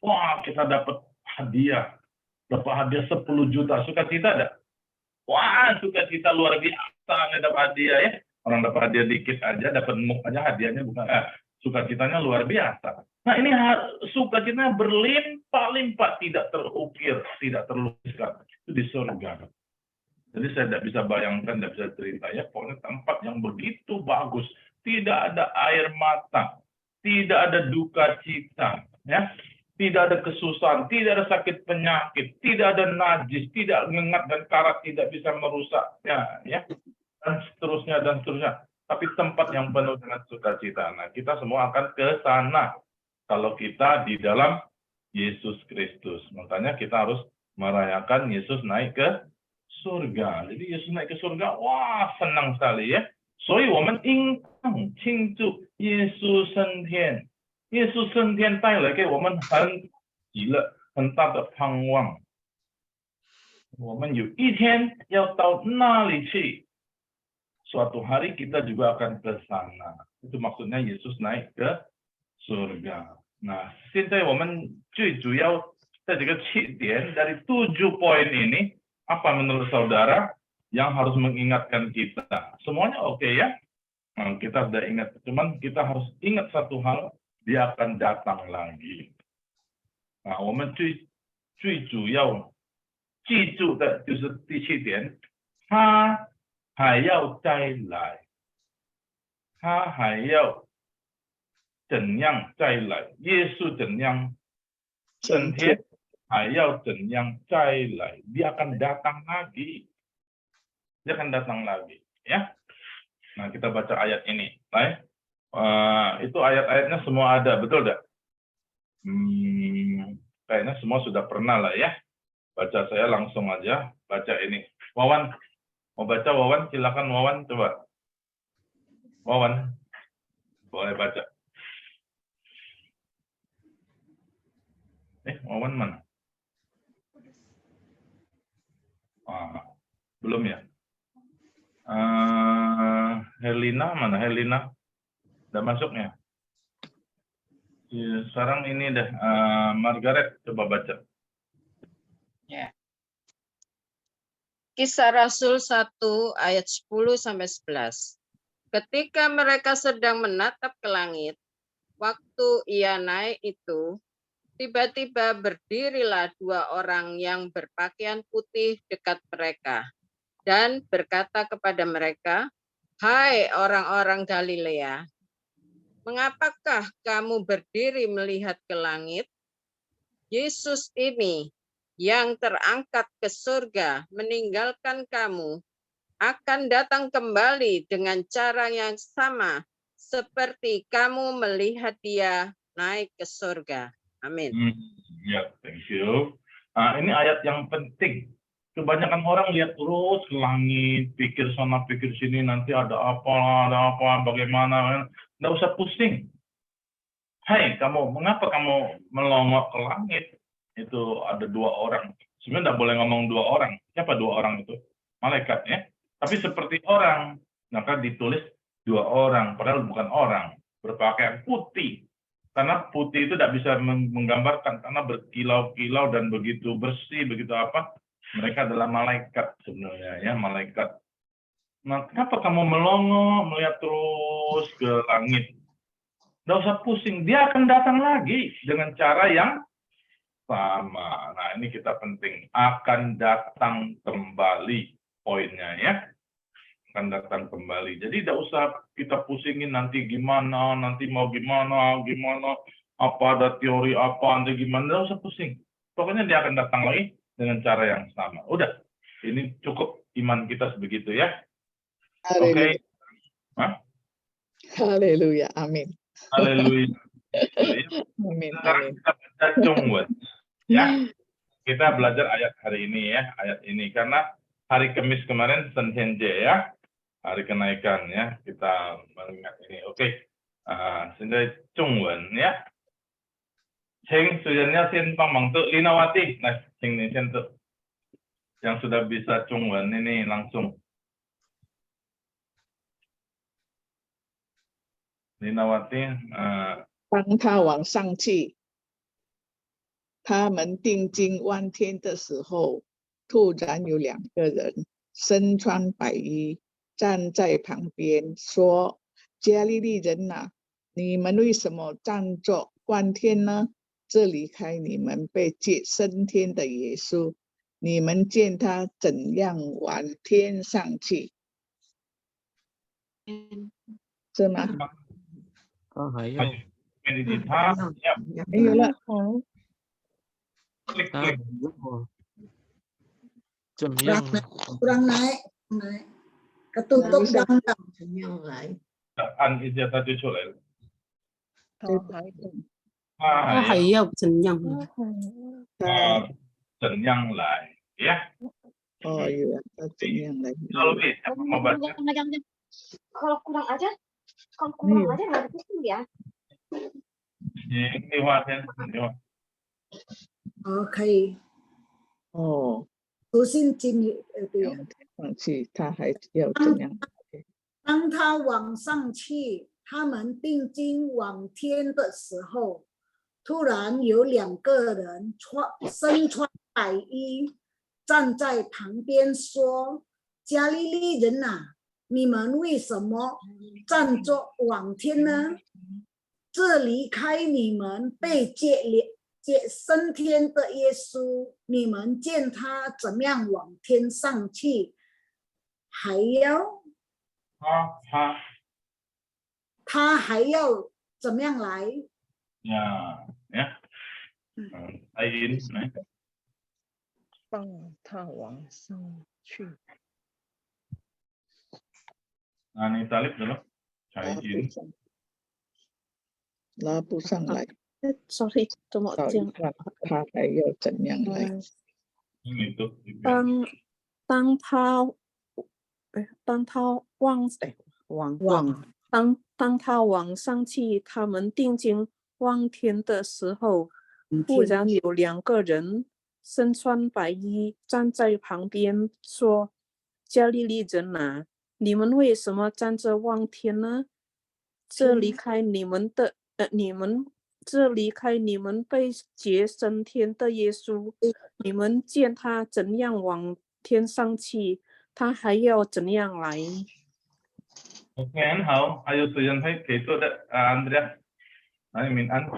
wah kita dapat hadiah 10 juta, sukacita ada? Wah sukacita luar biasa, dapat hadiah ya. Orang dapat hadiah dikit aja, dapat muk aja hadiahnya bukan, sukacitanya luar biasa. Nah ini sukacitanya berlimpah-limpah, tidak terukir, tidak terlukiskan, itu di surga. Jadi saya tidak bisa bayangkan, tidak bisa cerita ya. Pokoknya tempat yang begitu bagus, tidak ada air mata, tidak ada duka cita, ya, tidak ada kesusahan, tidak ada sakit penyakit, tidak ada najis, tidak mengat dan karat tidak bisa merusaknya, ya, dan seterusnya dan seterusnya. Tapi tempat yang penuh dengan sukacita. Nah, kita semua akan ke sana kalau kita di dalam Yesus Kristus. Makanya kita harus merayakan Yesus naik ke surga. Jadi Yesus naik ke surga, wah senang sekali ya. 所以我们应当庆祝耶稣升天。耶稣升天带来给我们很喜乐、很大的盼望。我们有一天要到那里去。Suatu hari kita juga akan ke sana. Itu maksudnya Yesus naik ke surga. Nah, 现在我们最主要在这个起点 dari 7 poin ini, apa menurut saudara yang harus mengingatkan kita? Semuanya oke ya? Nah, kita sudah ingat, cuman kita harus ingat satu hal, dia akan datang lagi. Nah, 我们最主要记住的就是第7点，他还要再来，他还要怎样再来？耶稣怎样升天，还要怎样再来？Dia akan datang lagi. Dia akan datang lagi, ya. Nah, kita baca ayat ini. Baik. Itu ayat-ayatnya semua ada, betul tidak? Kayaknya semua sudah pernah lah ya. Baca, saya langsung aja baca ini. Wawan, mau baca Wawan? Silakan Wawan, coba. Wawan, boleh baca. Wawan mana? Belum ya? Helena mana? Helena? Udah masuknya? Sekarang ini dah. Margaret, coba baca. Ya. Kisah Rasul 1 ayat 10-11. Ketika mereka sedang menatap ke langit, waktu ia naik itu, tiba-tiba berdirilah 2 orang yang berpakaian putih dekat mereka dan berkata kepada mereka, "Hai orang-orang Galilea, mengapakah kamu berdiri melihat ke langit? Yesus ini yang terangkat ke surga meninggalkan kamu akan datang kembali dengan cara yang sama seperti kamu melihat dia naik ke surga." Amin. Ya, thank you. Ini ayat yang penting Kebanyakan orang lihat terus ke langit, pikir sana, pikir sini, nanti ada apa, bagaimana. Nggak usah pusing. Hai, kamu, mengapa kamu melongo ke langit? Itu ada 2 orang. Sebenarnya nggak boleh ngomong 2 orang. Siapa 2 orang itu? Malaikat, ya. Tapi seperti orang, maka ditulis 2 orang, padahal bukan orang. Berpakaian putih. Karena putih itu tidak bisa menggambarkan, karena berkilau-kilau dan begitu bersih, begitu apa. Mereka adalah malaikat sebenarnya, ya, malaikat. Nah, kenapa kamu melongo, melihat terus ke langit? Nggak usah pusing, dia akan datang lagi dengan cara yang sama. Nah, ini kita penting. Akan datang kembali poinnya, ya. Akan datang kembali. Jadi tidak usah kita pusingin nanti gimana, nanti mau gimana, apa ada teori apa, nanti gimana. Tidak usah pusing. Pokoknya dia akan datang lagi dengan cara yang sama. Udah, ini cukup iman kita sebegitu, ya. Oke. Haleluya, amin. Haleluya. Amin. Sekarang kita baca Chungwen, ya. Kita belajar ayat hari ini, ya, ayat ini karena hari Kamis kemarin Senhenje, ya, hari kenaikan, ya, kita mengingat ini. Oke. Sehingga Chungwen, ya. Heng suyannya sin pamang tuh Linawati. Nah, sing tuh yang sudah bisa Chungwen ini langsung. Linawati. 当他往上去，他们定睛望天的时候，突然有2个人身穿白衣站在旁边，说：“加利利人哪，你们为什么站着望天呢？这离开你们被接升天的耶稣，你们见他怎样往天上去？”是吗？还有 Meditas, ya. 没有了。 Klik. Kurang naik. Ketutup dalam. An ija tadi solel. 他还要怎样？怎样来, ya. Oh iya,怎样来? Kalau bisa mau baca. Kalau kurang aja nggak ada pusing ya. Ini wajan. 可以。读信经对。上去，他还要怎样？当他往上去，他们定睛往天的时候，突然有2个人身穿白衣站在旁边说：“加利利人哪，你们为什么站着望天呢？这离开你们被接升天的耶稣，你们见他怎样往天上去，还要他还要怎么样来？” Ya. Ain. 放他往上去。 Nah, ini talib dulu. Ain. 拉不上来。 Sorry， 怎么这样？他还要怎样来？ 当他往上去，他们定睛望天的时候，忽然有2个人身穿白衣站在旁边说：“加利利人哪，你们为什么站着望天呢？这离开你们被接升天的耶稣，你们见他怎样往天上去，他还要怎样来？” Oke, hao. Ayo tujuan saya itu ada Andrea. Ayo min an.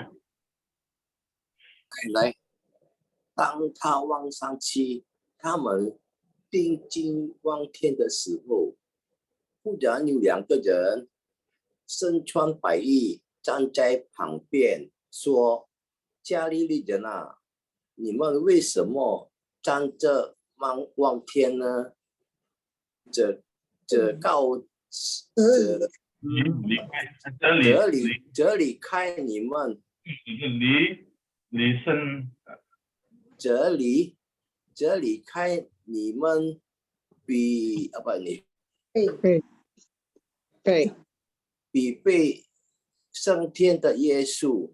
来，当他往上去，他们定睛望天的时候，忽然有2个人身穿白衣站在旁边，说：“加利利人啊，你们为什么站着望天呢？这离开你们。” 这离开你们比apa ini 比被升天的耶稣，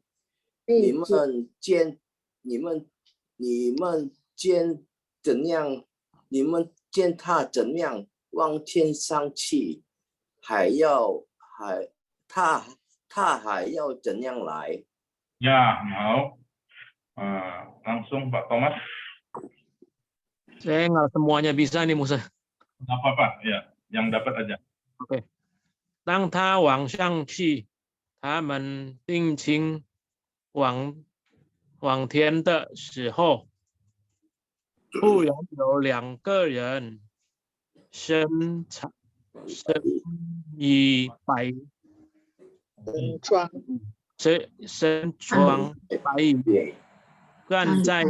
你们见怎样？你们见他怎样往天上去，他还要怎样来？ Ya, mau. Langsung Pak Thomas. Saya nggak semuanya bisa nih Musa. Nggak apa-apa, ya. Yang dapat aja. Oke. 当他往上去，他们定睛往天的时候，突然有2个人身衣白身穿白衣，站在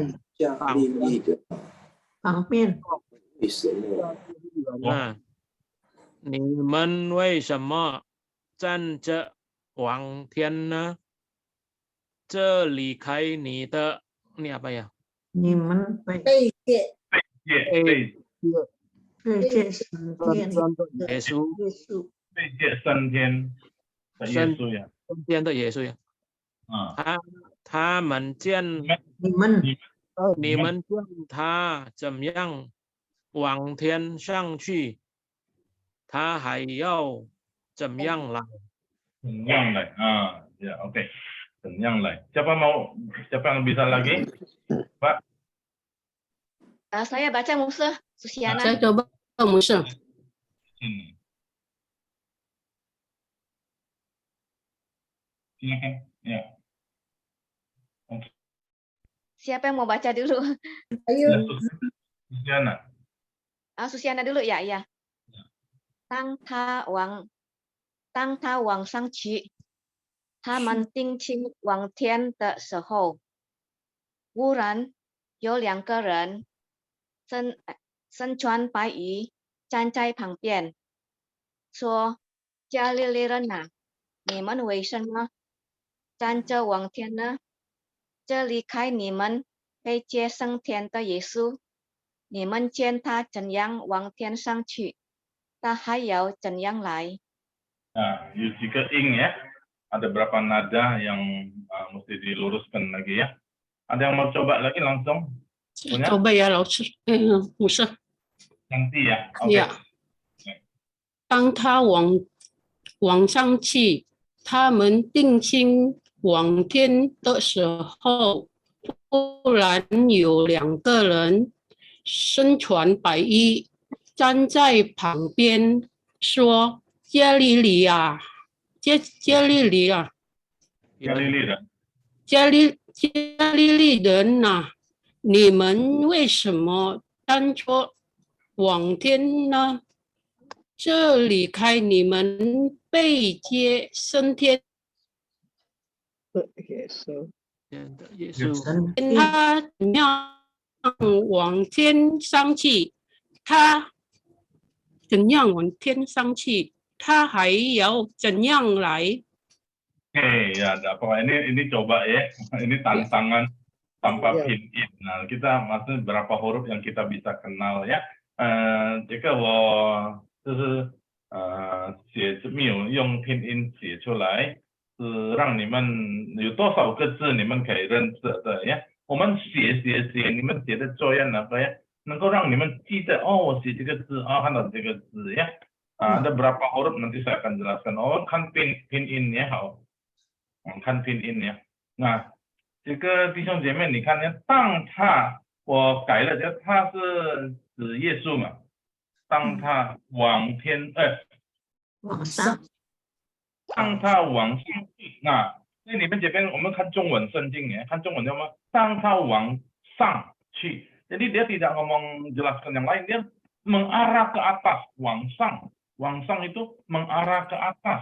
旁边。为什么？你们为什么站着望天呢？这离开你的，ini apa ya？ 你们被借升天的耶稣，被借升天的耶稣呀，升天的耶稣呀。他们见你们见他怎样往天上去，他还要怎样来？怎样来？Ya, oke. 怎样来？ Siapa yang bisa lagi? Pak? Saya baca Musa, Susiana. Saya coba Musa. Silakan. Ya. Siapa yang mau baca dulu? Ayo. Susiana. Susiana dulu ya, ya. 当他往上去，他们定睛往天的时候，忽然有2个人身穿白衣站在旁边，说：“加利利人啊，你们为什么站着望天呢？这离开你们被接升天的耶稣，你们见他怎样往天上去，他还要怎样来。” Nah, jika ing ya, ada berapa nada yang mesti diluruskan lagi ya. Ada yang mau coba lagi langsung? Punya? Coba ya, Musa. Nanti ya. Ya. 当他往上去，他们定睛往天的时候，突然有2个人身穿白衣站在旁边，说：“加利利人啊，你们为什么站着望天呢？这离开你们被接升天的耶稣，他怎样往天上去，他怎样往天上去，他还要怎样来。” Oke, ya, pokoknya ini coba ya, ini tantangan tanpa pin in. Nah, kita maksudnya berapa huruf yang kita bisa kenal ya. 这个我就是写没有用拼音写出来，是让你们有多少个字你们可以认识的呀。我们写，你们写的作业那个呀，能够让你们记得哦，我写这个字看到这个字呀。ada berapa huruf nanti saya akan jelaskan. Oh, kan pin in ya, 好。看拼音呀，那这个弟兄姐妹，你看呢？当他，我改了，这他是指耶稣嘛？当他往天，往上，当他往上去，那你们这边我们看中文圣经ya，看中文叫什么？当他往上去，jadi dia tidak ngomong jelaskan yang lain, dia mengarah ke atas, 往上itu mengarah ke atas.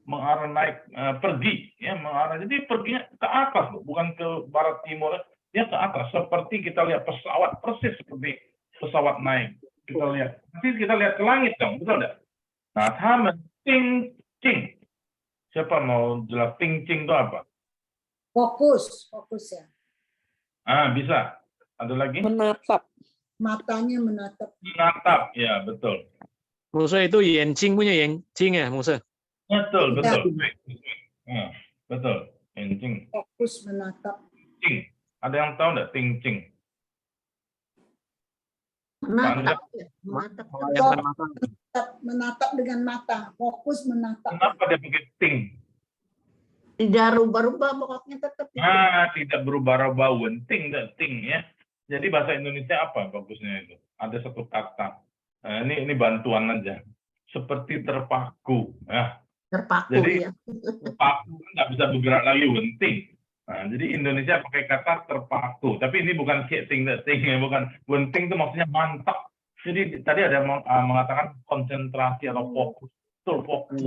Mengarah naik, pergi ya, mengarah, jadi perginya ke atas loh, bukan ke barat timur, dia ke atas, seperti kita lihat pesawat, persis seperti pesawat naik, kita lihat, nanti kita lihat ke langit dong, betul tidak? Nah, taman ting-ting, siapa mau jelas ting-ting itu apa? Fokus ya. Bisa, ada lagi? Menatap. Matanya menatap. Menatap, ya betul. Musa itu Yenjing punya Yenjing ya, Musa? Betul, Ya. betul. Betul. Yenjing. Fokus menatap. Ting. Ada yang tahu nggak ting-cing? Menatap. Menatap dengan mata. Fokus menatap. Kenapa dia pakai ting? Tidak rubah-rubah pokoknya tetap. Tidak berubah-ubah, wenting, ting ya. Jadi bahasa Indonesia apa bagusnya itu? Ada satu kata. Nah, ini bantuan aja. Seperti terpaku. Ya. Terpaku, jadi, ya. terpaku nggak bisa bergerak lagi, wenting. Nah, jadi Indonesia pakai kata terpaku. Tapi ini bukan ting, ya, bukan. Wenting itu maksudnya mantap. Jadi tadi ada yang mengatakan konsentrasi atau fokus. Betul, fokus.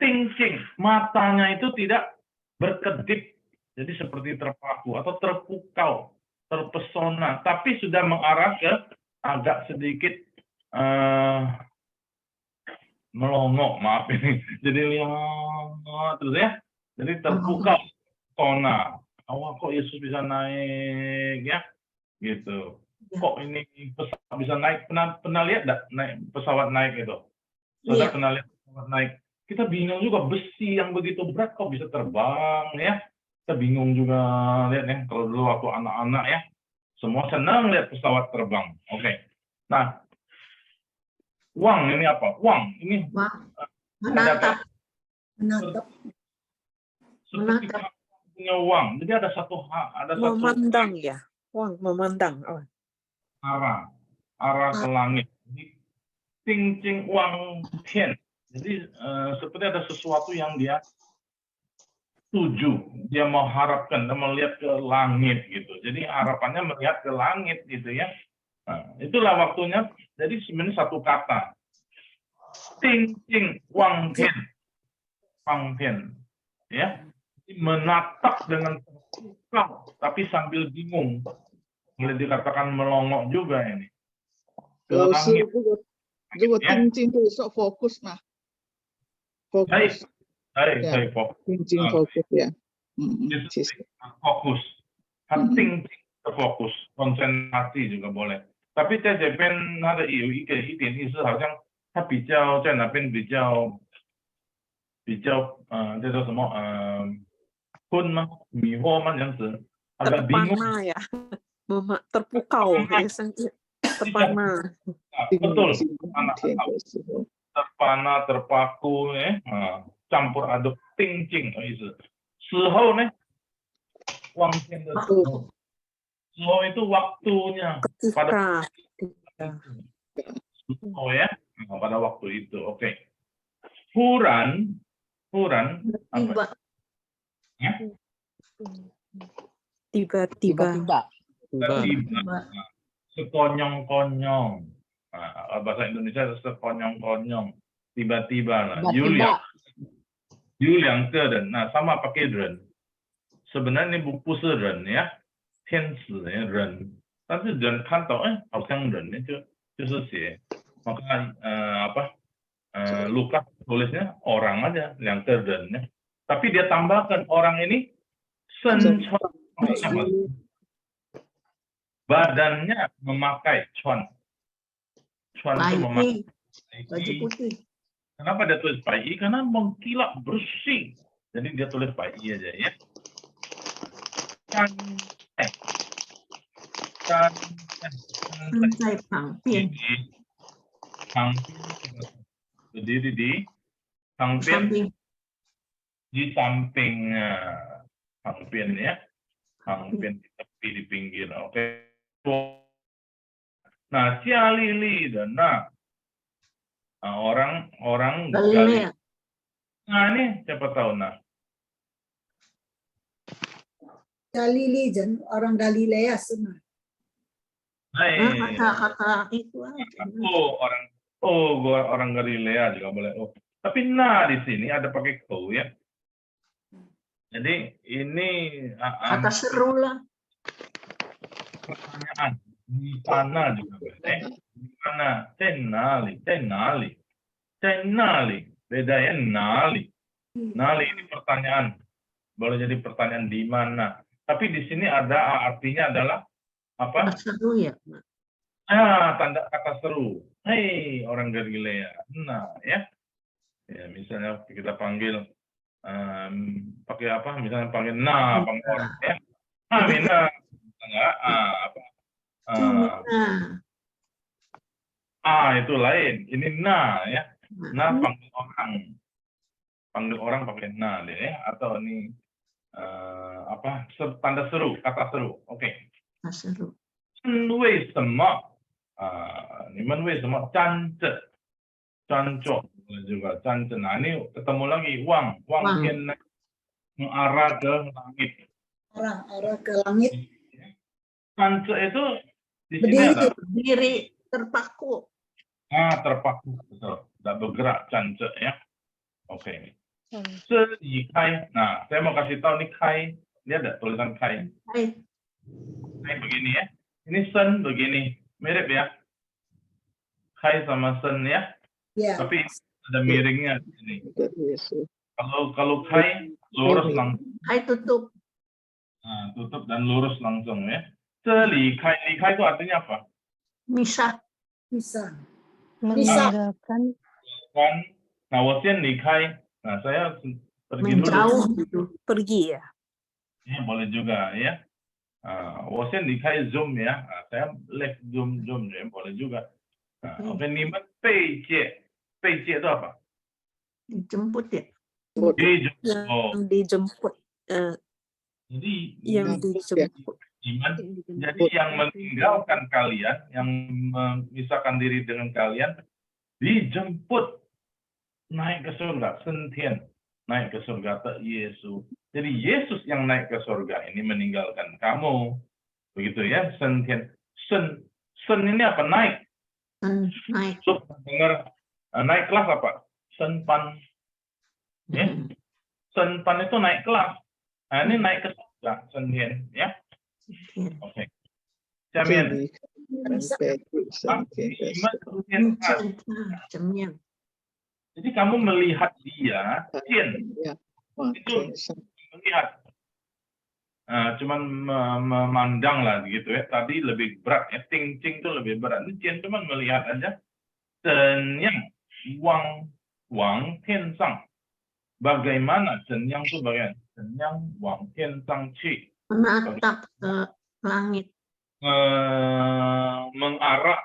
Ting-cing, matanya itu tidak berkedip. Jadi seperti terpaku atau terpukau, terpesona, tapi sudah mengarah ke agak sedikit melongo, maaf ini. Jadi terus ya. Jadi terpukau, pesona. Kok Yesus bisa naik ya? Gitu. Kok ini pesawat bisa naik? Pernah lihat enggak naik pesawat naik itu? Saudara pernah lihat pesawat naik? Kita bingung juga, besi yang begitu berat kok bisa terbang ya. Kita bingung juga lihat ya, kalau dulu waktu anak-anak ya, semua senang lihat pesawat terbang. Oke. Nah, wang ini apa? Wang ini menatap. Seperti punya wang. Jadi ada satu memandang ya. Wang memandang. Arah ke langit. Ting-cing wang tian. Jadi seperti ada sesuatu yang dia tuju, dia mau harapkan, dia melihat ke langit gitu. Jadi harapannya melihat ke langit gitu ya. Nah, itulah waktunya. Jadi sebenarnya satu kata. Ting-cing wang tian. Wang tian. Ya. Menatap dengan terpukau, tapi sambil bingung. Boleh dikatakan melongo juga ini. Ke langit. 如果定睛可以说 focus 嘛 ，focus， 对 fokus， 定睛 focus 呀，其实 fokus， 定睛的 fokus， konsentrasi juga boleh。tapi 在这边它的有一点意思，好像它比较在哪边比较叫做什么困吗？迷惑吗？这样子，agak bingung。 terpana ya, terpukau biasanya. Terpana. Betul, terpana, terpaku, campur aduk, ting-cing, itu. Sehau nih, wang tian de sehau. Sehau itu waktunya. Pada sehau ya, pada waktu itu. Oke. Huran apa? Ya? Tiba-tiba. Sekonyong-konyong. Nah, bahasa Indonesia sekonyong-konyong. Tiba-tiba. Nah, Yuliang Keren. Nah, sama pakai Ren. Sebenarnya ini buku Ren ya. Tianzi ya, Ren. Tapi Ren kan tahu, hausiang Ren itu写. Maka Lukas tulisnya orang aja yang Keren ya. Tapi dia tambahkan orang ini badannya memakai cuan. Cuan itu memakai baju putih. Kenapa dia tulis pai? Karena mengkilap bersih. Jadi dia tulis pai aja ya. Berdiri di sampingnya. Samping ya. Samping di tepi di pinggir. Oke. Nah, Cialili dan orang Galilea. Nah, ini siapa tahu Galilea dan orang Galilea semua. Kata-kata itu orang Galilea juga boleh. Tapi di sini ada pakai kau ya. Jadi ini kata seru lah. Pertanyaan di sana juga di mana? Tenali, beda ya nali. Nali ini pertanyaan, boleh jadi pertanyaan di mana. Tapi di sini ada artinya adalah Kata seru ya, Mak. Tanda kata seru. Hei, orang Galilea. Nah, ya. Ya, misalnya kita panggil pakai apa? Misalnya panggil panggil orang ya. Mina. Enggak, itu lain. Ini ya. Panggil orang. Panggil orang pakai deh ya. Atau ini tanda seru, kata seru. Oke. Kata seru. 为什么你们为什么站着 Cancok juga cancok. Nah, ini ketemu lagi wang tian mengarah ke langit. Arah ke langit. Cancok itu di sini ada berdiri terpaku. Terpaku, betul. Tidak bergerak cancok ya. Oke. Selikai. Nah, saya mau kasih tahu nih kai. Dia ada tulisan kai. Kai begini ya. Ini sen begini. Mirip ya. Kai sama sen ya. Yeah. Tapi ada miringnya di sini. Kalau kai lurus langsung. Kai tutup. Tutup dan lurus langsung ya. Selikai, likai itu artinya apa? Misah. Meninggalkan. Nah, wasian likai. Nah, saya pergi menjauh dulu. gitu. Pergi ya. Ya, boleh juga ya. Wasian likai zoom ya. Saya left zoom ya, boleh juga. Oke, nimen peijie. Peijie itu apa? Dijemput ya. Dijemput. Jadi yang dijemput. Jadi yang meninggalkan kalian, yang memisahkan diri dengan kalian, dijemput naik ke surga, sentian naik ke surga ke Yesus. Jadi Yesus yang naik ke surga ini meninggalkan kamu, begitu ya, sentian. Sen ini apa? Naik. Naik. Dengar naik kelas apa? Senpan. Ya. Senpan itu naik kelas. Nah, ini naik ke surga, sentian ya. Oke. Jamian. Jadi kamu melihat dia, itu melihat, cuman memandang lah gitu ya. Tadi lebih berat ya, ting itu lebih berat. Ini Cian cuman melihat aja. Zenyang wang tian sang. Bagaimana Zenyang itu bagaimana? Zenyang wang tian sang chi. Menatap ke langit. Mengarah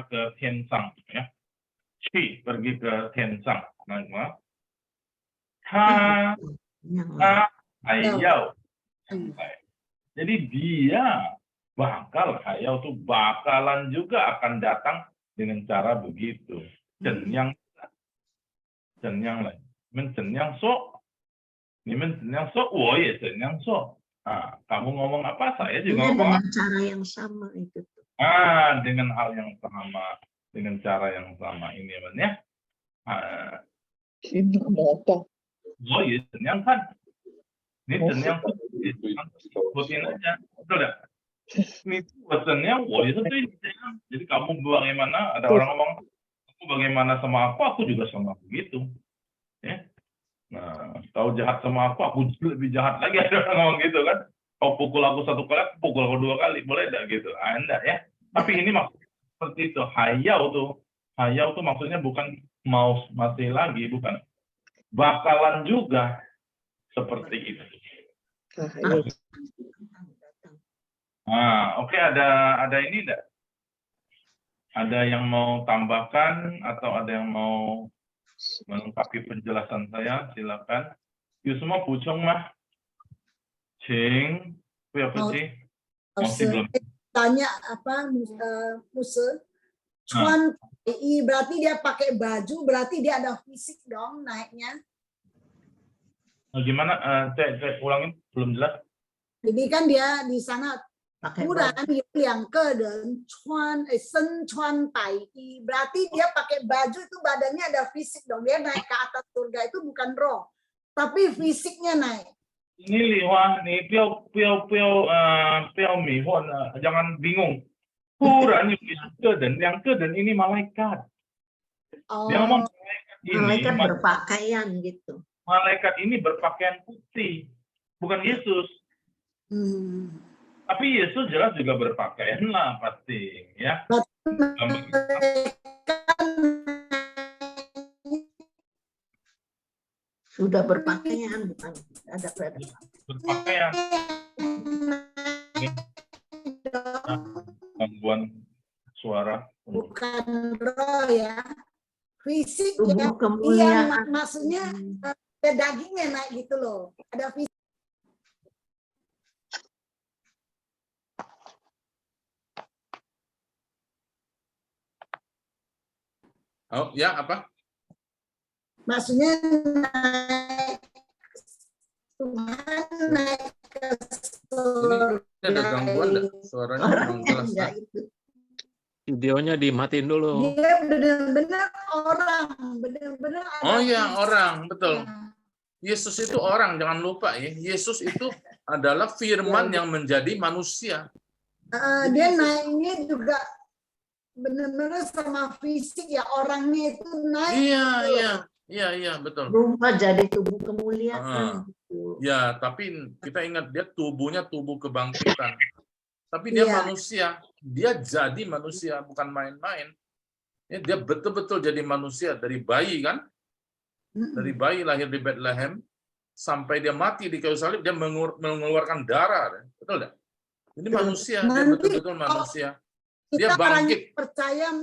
ke tian sang ya. Chi pergi ke tian sang. Nah, hayau. Jadi dia bakalan juga akan datang dengan cara begitu. Cenyang lain. Mencenyang so. Ini mencenyang so. Ya cenyang so. Kamu ngomong apa? Saya juga ngomong dengan cara yang sama itu. Dengan hal yang sama. Dengan cara yang sama ini ya. Ini mau apa? Ya cenyang kan. Ini cenyang sebutin aja. Betul ya? Ini pesannya, itu cenyang. Jadi kamu bagaimana? Ada orang ngomong, aku bagaimana sama aku juga sama begitu. Ya. Nah, kau jahat sama aku lebih jahat lagi. Ada orang ngomong gitu kan. Kau pukul aku 1 kali, aku pukul aku 2 kali. Boleh enggak gitu? Enggak ya. Tapi ini maksudnya seperti itu. Hayau tuh maksudnya bukan mau mati lagi, bukan. Bakalan juga seperti itu. Oke, ada ini enggak? Ada yang mau tambahkan atau ada yang mau melengkapi penjelasan saya? Silakan. Yuk semua pucung mah. Cing, apa sih? Masih belum. Tanya apa, Musa? Cuan berarti dia pakai baju, berarti dia ada fisik dong naiknya. Gimana? Cek ulangin, belum jelas. Jadi kan dia di sana yang ke dan sen cuan pai, berarti dia pakai baju itu badannya ada fisik dong. Dia naik ke atas surga itu bukan roh, tapi fisiknya naik. Ini liwah nih, piau mihon, jangan bingung. Puran yang ke dan ini malaikat. Dia ngomong malaikat berpakaian gitu. Malaikat ini berpakaian putih, bukan Yesus. Tapi Yesus jelas juga berpakaian lah pasti, ya. Sudah berpakaian, bukan ada berpakaian. Gangguan suara. Bukan roh ya, fisik tubuh ya. kemuliaan. Iya, maksudnya dagingnya naik gitu loh. Ada fisik. Oh ya, apa? Maksudnya naik Tuhan naik ke surga. Ini ada gangguan enggak? Suaranya kurang jelas. Videonya dimatiin dulu. Dia benar-benar orang, benar-benar. Oh ya, orang, betul. Yesus itu orang, jangan lupa ya. Yesus itu adalah firman yang menjadi manusia. Dia naiknya juga benar-benar sama fisik ya, orangnya itu naik. Iya, betul. Berubah jadi tubuh kemuliaan. Ya, tapi kita ingat dia tubuhnya tubuh kebangkitan. Tapi dia manusia, dia jadi manusia, bukan main-main. Ya, dia betul-betul jadi manusia dari bayi kan? Dari bayi lahir di Bethlehem sampai dia mati di kayu salib, dia mengeluarkan darah, betul tidak? Ini manusia, dia betul-betul manusia. Dia bangkit. Percaya,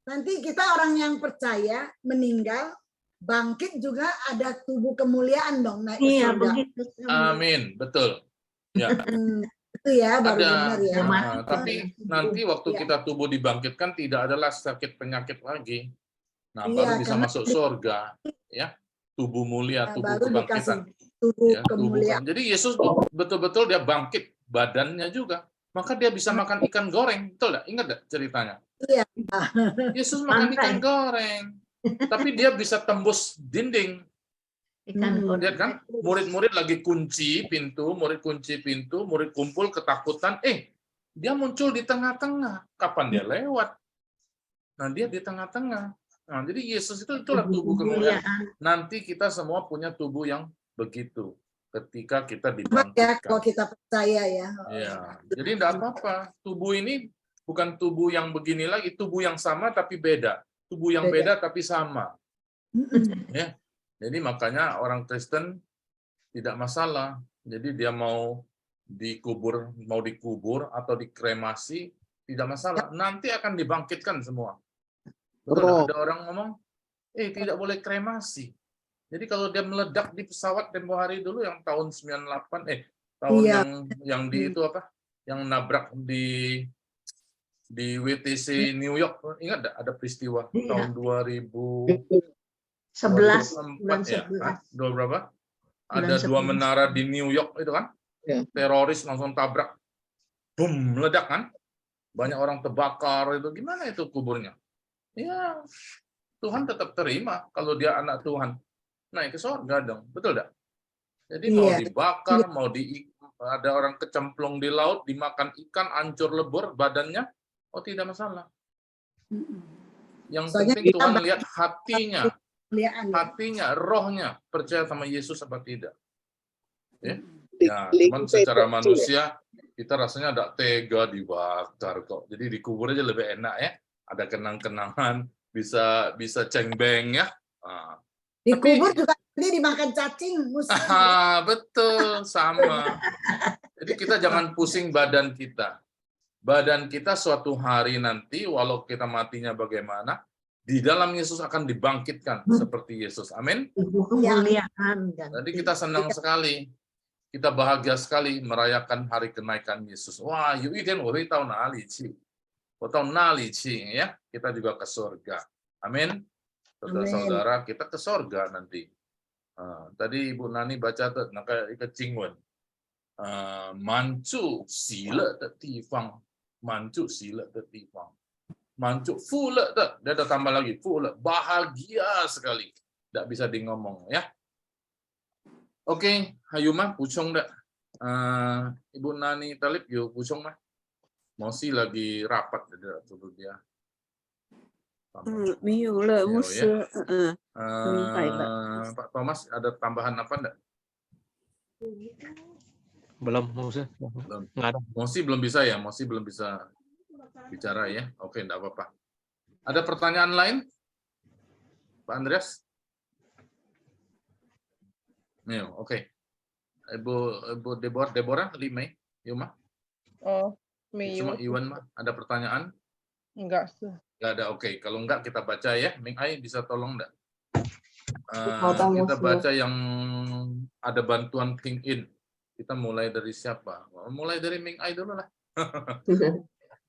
nanti kita orang yang percaya meninggal, bangkit juga ada tubuh kemuliaan dong naik ke surga. Amin, betul. Ya. Itu ya baru benar ya. Tapi nanti waktu kita tubuh dibangkitkan tidak adalah sakit penyakit lagi. Nah, baru bisa masuk surga, ya. Tubuh mulia, tubuh kebangkitan. Tubuh kemuliaan. Jadi Yesus betul-betul dia bangkit badannya juga. Maka dia bisa makan ikan goreng, betul nggak? Ingat nggak ceritanya? Iya. Yesus makan ikan goreng, tapi dia bisa tembus dinding. Lihat kan, murid-murid lagi kunci pintu, murid kumpul ketakutan. Dia muncul di tengah-tengah. Kapan dia lewat? Nah, dia di tengah-tengah. Nah, jadi Yesus itulah tubuh kemuliaan. Nanti kita semua punya tubuh yang begitu. Ketika kita dibangkitkan. Ya, kalau kita percaya ya. Ya, jadi tidak apa-apa. Tubuh ini bukan tubuh yang begini lagi, tubuh yang sama tapi beda. Tubuh yang beda tapi sama. Ya. Jadi makanya orang Kristen tidak masalah. Jadi dia mau dikubur atau dikremasi tidak masalah. Nanti akan dibangkitkan semua. Betul, ada orang ngomong, tidak boleh kremasi. Jadi kalau dia meledak di pesawat tempo hari dulu yang tahun 98 yang di itu apa? Yang nabrak di WTC New York, ingat enggak ada peristiwa tahun 2011 ya? Berapa? Ada 2 menara di New York itu kan? Teroris langsung tabrak. Boom, meledak kan? Banyak orang terbakar itu. Gimana itu kuburnya? Ya, Tuhan tetap terima kalau dia anak Tuhan. Naik ke surga dong, betul enggak? Jadi mau dibakar, ada orang kecemplung di laut, dimakan ikan, hancur lebur badannya, tidak masalah. Yang penting Tuhan lihat hatinya, rohnya, percaya sama Yesus apa tidak. Ya, cuman secara manusia kita rasanya ada tega dibakar kok. Jadi dikubur aja lebih enak ya. Ada kenang-kenangan, bisa cengbeng ya. Dikubur juga nanti dimakan cacing. Betul, sama. Jadi kita jangan pusing badan kita. Badan kita suatu hari nanti, walau kita matinya bagaimana, di dalam Yesus akan dibangkitkan seperti Yesus. Amin. Jadi kita senang sekali. Kita bahagia sekali merayakan hari kenaikan Yesus. Wah, ya. Kita juga ke surga. Amin. Saudara-saudara, kita ke surga nanti. Tadi Ibu Nani baca tuh, ke Cingwen. Mancu sila de tifang. Mancu sila de tifang. Mancu fula de. Dia ada tambah lagi. Fula. Bahagia sekali. Tidak bisa di ngomong ya. Oke, hayu mah, pucung dah. Ibu Nani Talib, yuk pucung mah. Mosi lagi rapat dulu dia. 没有了，牧师， Pak Thomas ada tambahan apa enggak? Belum, Musa. Belum. Nggak ada. Mosi belum bisa ya, Mosi belum bisa bicara ya. Oke, enggak apa-apa. Ada pertanyaan lain? Pak Andreas? Ya, oke. Ibu Deborah, Limei, Yuma? Oh, Cuma Mio. Iwan mah ada pertanyaan? Enggak sih. Enggak ada, oke. Kalau enggak kita baca ya. Ming Ai bisa tolong enggak? Kita baca yang ada bantuan King In. Kita mulai dari siapa? Mulai dari Ming Ai dulu lah.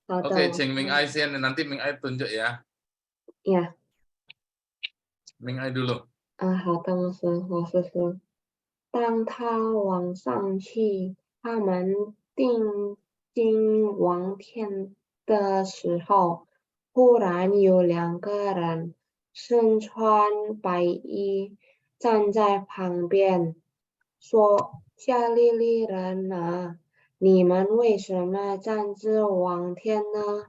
Oke, Cheng Ming Ai sih, nanti Ming Ai tunjuk ya. Ya. Ming Ai dulu. 好的，我试试。当他往上去，他们定睛望天的时候，忽然有2个人身穿白衣站在旁边，说：“加利利人啊，你们为什么站着望天呢？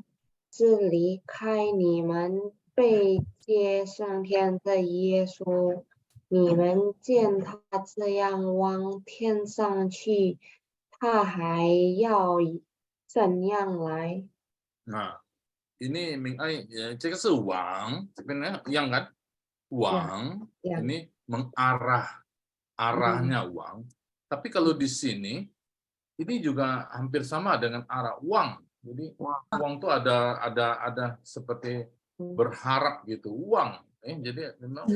是离开你们被接上天的耶稣。你们见他这样往天上去，他还要怎样来？” Nah, ini Ming Ai, ya,这个是往 sebenarnya yang kan, wang ini arahnya wang. Tapi kalau di sini ini juga hampir sama dengan arah wang. Jadi wang itu ada seperti berharap gitu, wang. Jadi memang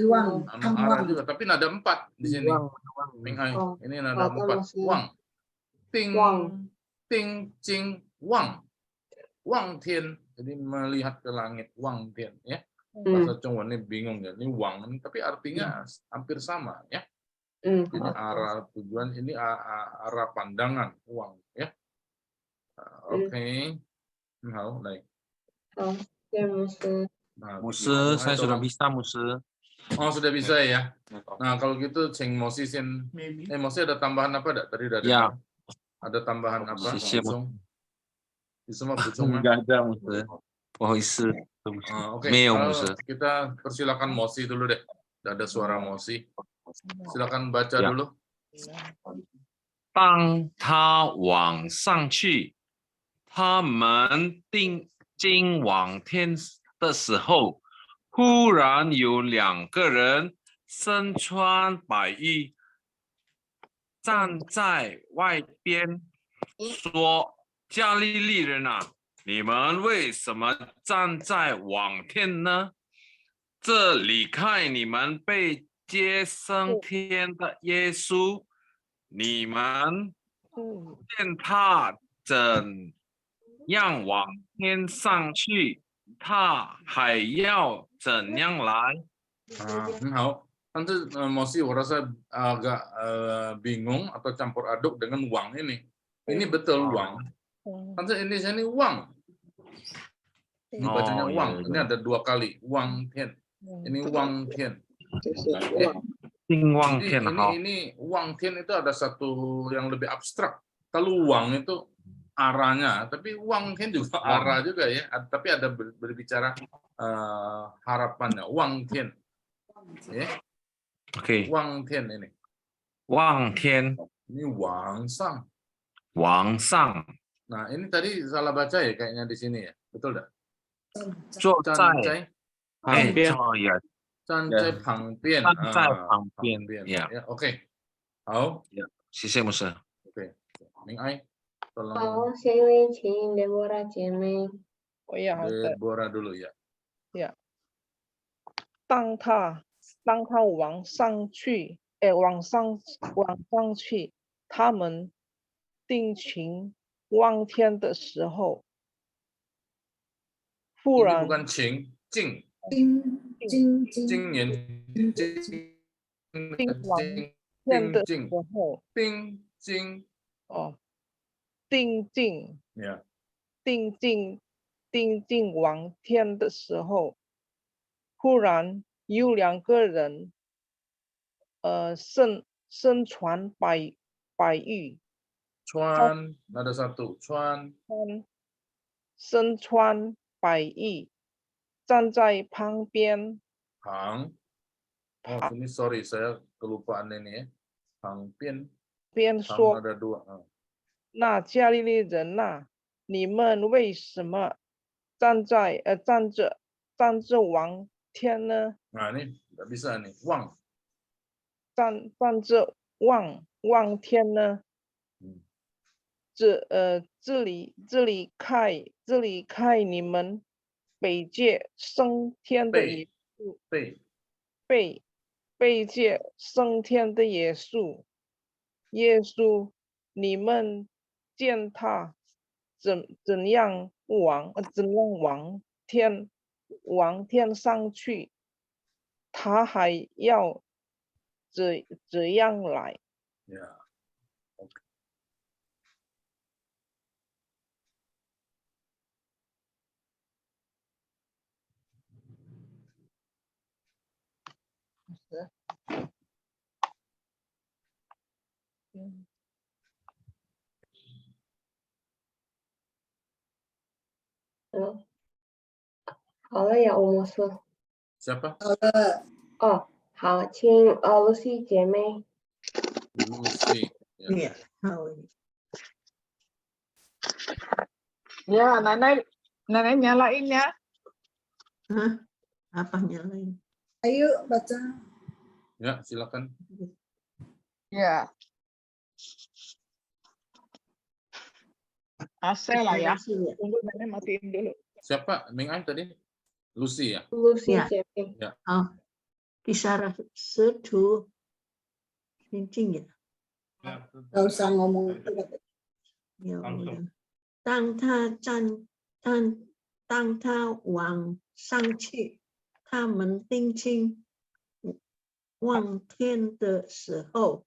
arah juga. Tapi nada 4 di sini. Ming Ai, ini nada 4 wang. Ting ting cing wang. Wang Tian, jadi melihat ke langit, Wang Tian, ya. Bahasa Chongwen ini bingung ya, ini Wang, tapi artinya hampir sama, ya. Ini arah tujuan, ini arah pandangan, Wang, ya. Oke. Halo, baik. Musa, saya sudah bisa, Musa. Oh, sudah bisa ya. Nah, kalau gitu Cheng Mosi Sin, Mosi ada tambahan apa enggak tadi dari? Ya. Ada tambahan apa? Semua enggak ada, Musa. Oke, kita persilakan Mosi dulu deh. Ada suara Mosi. Silakan baca dulu. 当他往上去，他们定睛往天的时候，忽然有2个人身穿白衣站在外边，说：“加利利人啊，你们为什么站在往天呢？这离开你们被接升天的耶稣，你们见他怎样往天上去，他还要怎样来？” Nanti Mosi rasa agak bingung atau campur aduk dengan wang ini. Ini betul wang. Nanti ini wang. Ini bacanya wang. Ini ada 2 kali. Wang Tian. Ini Wang Tian. Ini Wang Tian itu ada satu yang lebih abstrak. Kalau wang itu arahnya, tapi Wang Tian juga arah juga ya. Tapi ada berbicara harapannya. Wang Tian. Ya. Oke. Wang Tian ini. Wang Tian. Ini Wang Sang. Wang Sang. Nah, ini tadi salah baca ya kayaknya di sini ya. Betul enggak? 坐在旁边。站在旁边。站在旁边。Ya, oke. 好。谢谢牧师。Oke. Ming Ai, tolong. 好，下一位请 Deborah 姐妹。Deborah dulu ya. 呀，当他往上去，往上去，他们定睛望天的时候，忽然 bukan Qing, Jing. 今年天的时候，定睛望天的时候，忽然有2个人，身穿白衣，穿ada 1 穿，身穿白衣，站在旁边。ini sorry saya kelupaan ini ya. 旁边 说 ada 2. 那加利利人呐，你们为什么站着望天呢？ Nah, ini nggak bisa nih. Wang. 站着望天呢？这里开你们北界升天的耶稣，北界升天的耶稣，你们见他怎样往天上去，他还要这样来。Ya. Hmm. 好了呀，我们说。 Siapa? 哦，好，请Lucy 姐妹。 Lucy. Iya. Ya, nenek nyalain ya. Hah? Apa nyalain? Ayo baca. Ya, silakan. Ya. AC lah ya. Tunggu nenek matiin dulu. Siapa? Ming Ai tadi? Lucy ya? Lucy Ya.姐妹。 Ya. Kisah 12 cincin ya. Gak usah ngomong. Ya Langsung. 当他往上去，他们定睛望天的时候，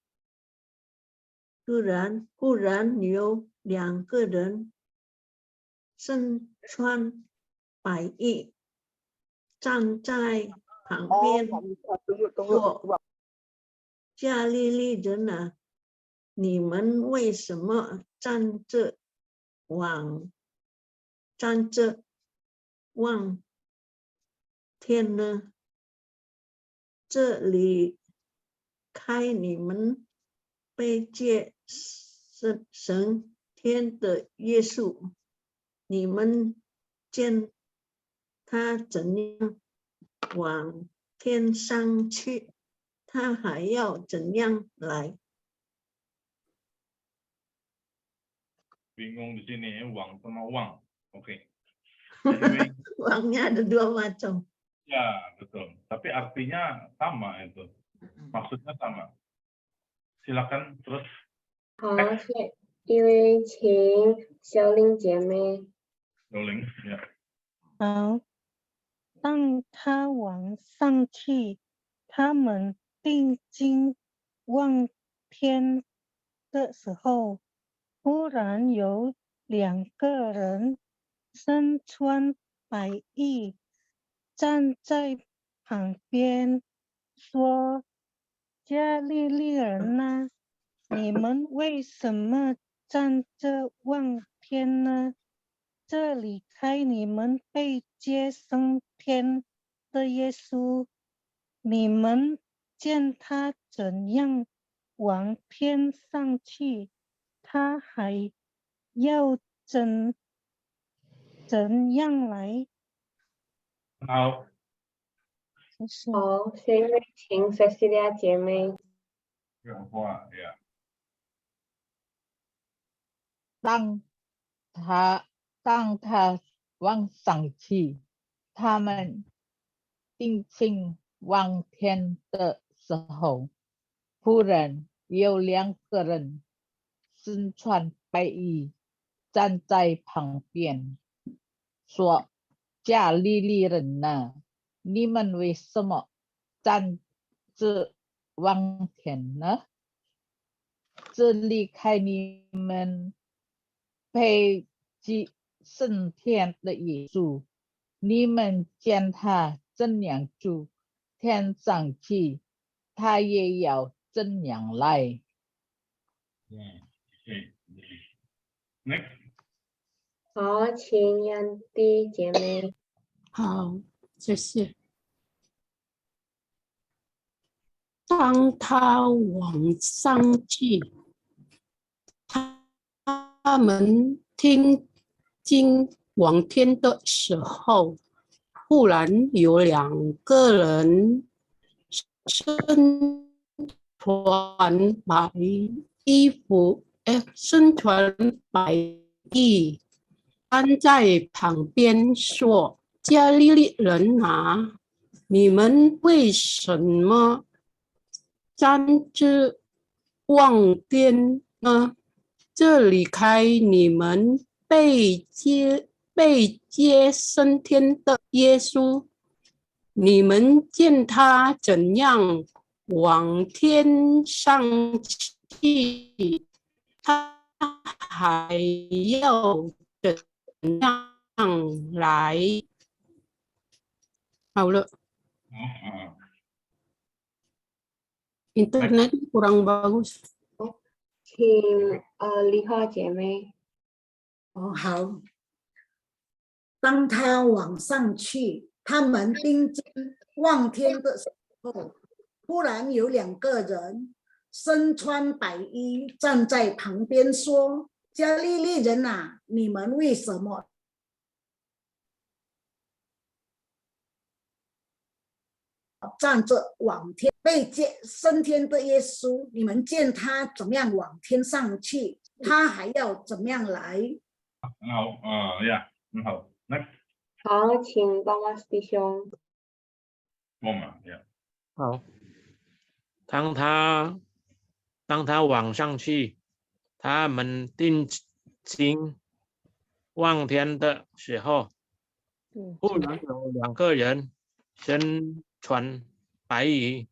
忽然有两个人身穿白衣站在旁边说：“加利利人啊，你们为什么站着望天呢？这里开你们被接升天的耶稣，你们见他怎样往天上去，他还要怎样来？” Bingung di sini, Wang sama Wang. Oke. Anyway. Wangnya ada dua macam. Ya, betul. Tapi artinya sama itu. Maksudnya sama. Silakan terus. 好，因为请小玲姐妹。小玲，ya. 好，当他往上去，他们定睛望天的时候，忽然有两个人身穿白衣站在旁边，说：“加利利人啊，你们为什么站着望天呢？这里开你们被接升天的耶稣，你们见他怎样往天上去，他还要怎样来？”好。好，现在请 Cecilia 姐妹。讲话呀。当他往上去，他们定睛望天的时候，忽然有两个人身穿白衣站在旁边，说：“加利利人啊，你们为什么站着望天呢？这里开你们被接升天的耶稣，你们见他怎样住天上去，他也要怎样来。” Next. 好，请杨迪姐妹。好，谢谢。当他往上去，他们听经往天的时候，忽然有两个人身穿白衣服，身穿白衣，站在旁边说：“加利利人啊，你们为什么站着望天呢？这离开你们被接升天的耶稣，你们见他怎样往天上去，他还要怎样来？”好了。Internet kurang bagus。请李浩姐妹。好。当他往上去，他们定睛望天的时候，忽然有两个人身穿白衣站在旁边说：“加利利人啊，你们为什么站着往天？被接升天的耶稣，你们见他怎么样往天上去，他还要怎么样来？”好，呀，很好。好，请帮我弟兄。好，当他往上去，他们定睛望天的时候，忽然有两个人身穿白衣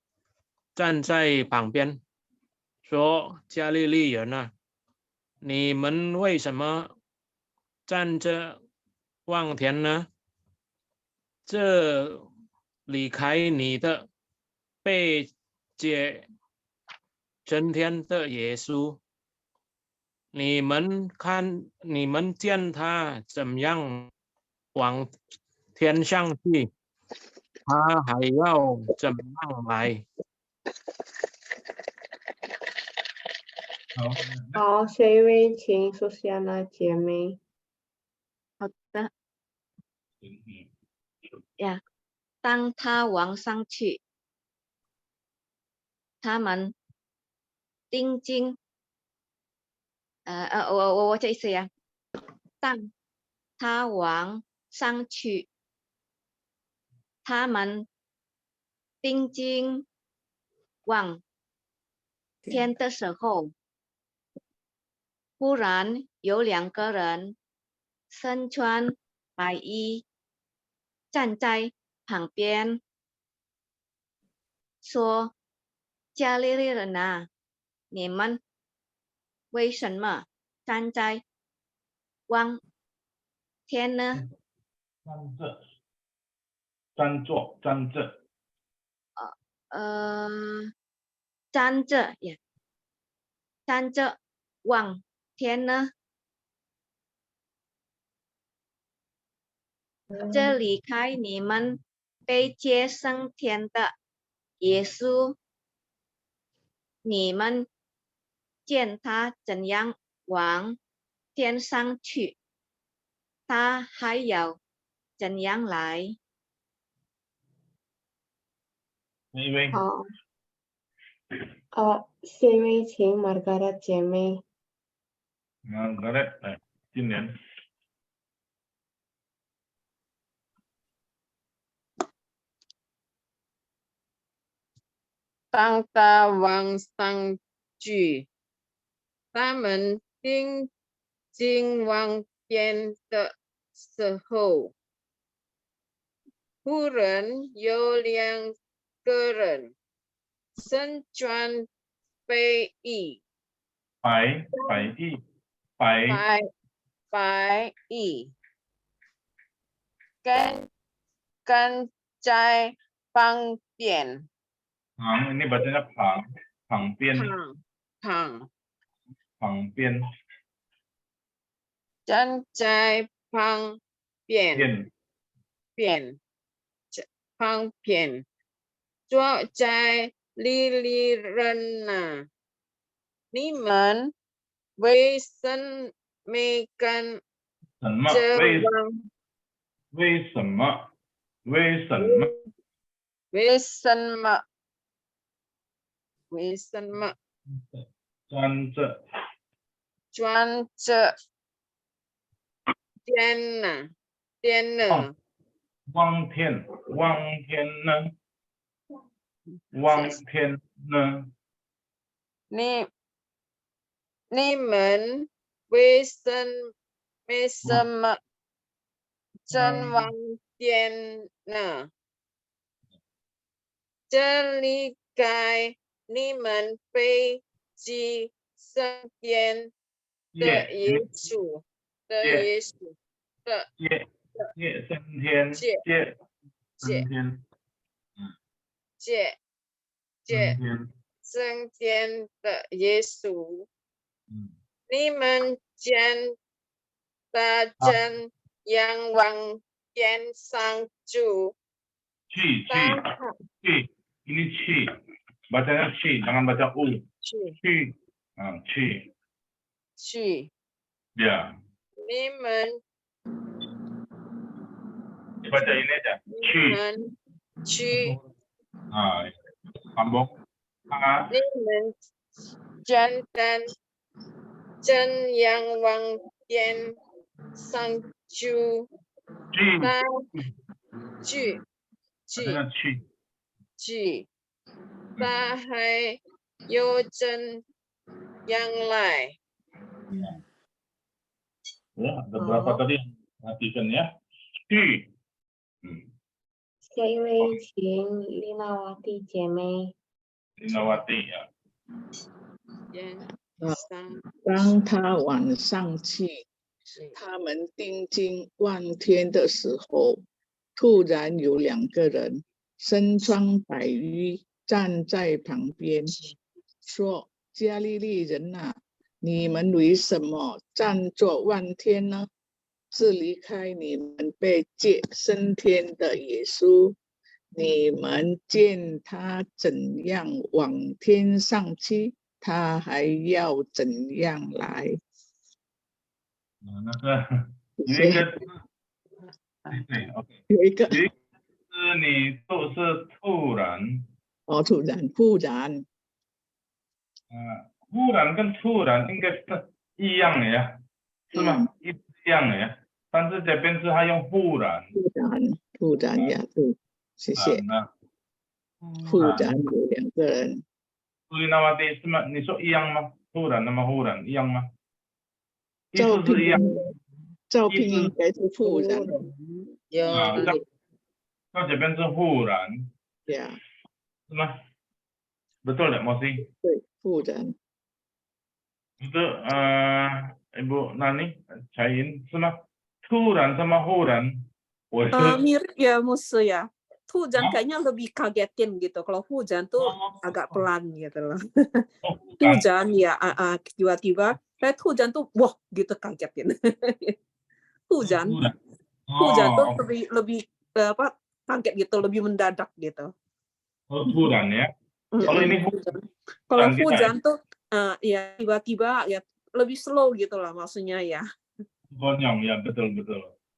站在旁边，说：“加利利人啊，你们为什么站着望天呢？这离开你的被接升天的耶稣，你们见他怎样往天上去，他还要怎样来？”好，下一位请苏西安娜姐妹。好的。呀，当他往上去，他们定睛，我这意思呀，当他往上去，他们定睛望天的时候，忽然有两个人身穿白衣站在旁边，说：“加利利人啊，你们为什么站在望天呢？”站着。站着望天呢？这离开你们被接升天的耶稣，你们见他怎样往天上去，他还要怎样来？好，下一位请Margaret姐妹。Margaret，今年。当他往上去，他们定睛望天的时候，忽然有两个人身穿白衣，跟在旁边。ini bacanya旁边。站在旁边，坐在利利人啊，你们为什没跟什么？这为王为什么？为什么？为什么？为什么专着专着电呢？电呢？望天望天呢？望天呢？你们为什么正往天呢？这里该你们被寄升天的耶稣的耶稣的接升天，接升天，接升天的耶稣，你们见大真仰望天上主。去，ini去，bacanya去，jangan baca u，去，去，ya，你们 baca ini aja，去，sambung，你们真仰望天上主，他还有真样来。Ya, ada berapa tadi? Perhatikan ya.去，下一位请丽娜瓦蒂姐妹。丽娜瓦蒂呀。当他晚上去，他们定睛望天的时候，突然有2个人身穿白衣站在旁边，说：“加利利人啊，你们为什么站着望天呢？是离开你们被接升天的耶稣，你们见他怎样往天上去，他还要怎样来。”那个有一个是你都是突然。突然。忽然跟突然应该是一样的呀，是吗？一样的呀，但是这边是他用忽然。突然呀，对，谢谢。忽然有2个人。丽娜瓦蒂是吗？你说一样吗？突然那么忽然一样吗？意思是一样。照片应该是忽然。那这边是忽然。呀。是吗？Betul tidak, Mosi? 对，忽然。Itu Ibu Nani, Cain,是吗？突然sama忽然。mirip ya, Musa ya. Hujan kayaknya lebih kagetin gitu. Kalau hujan tuh agak pelan gitu loh. Hujan ya, tiba-tiba kayak hujan tuh wah gitu kagetin. Hujan tuh lebih apa kaget gitu, lebih mendadak gitu. Hujan ya. Kalau ini kalau hujan tuh ya tiba-tiba ya lebih slow gitu lah maksudnya ya. Gonyong ya, betul.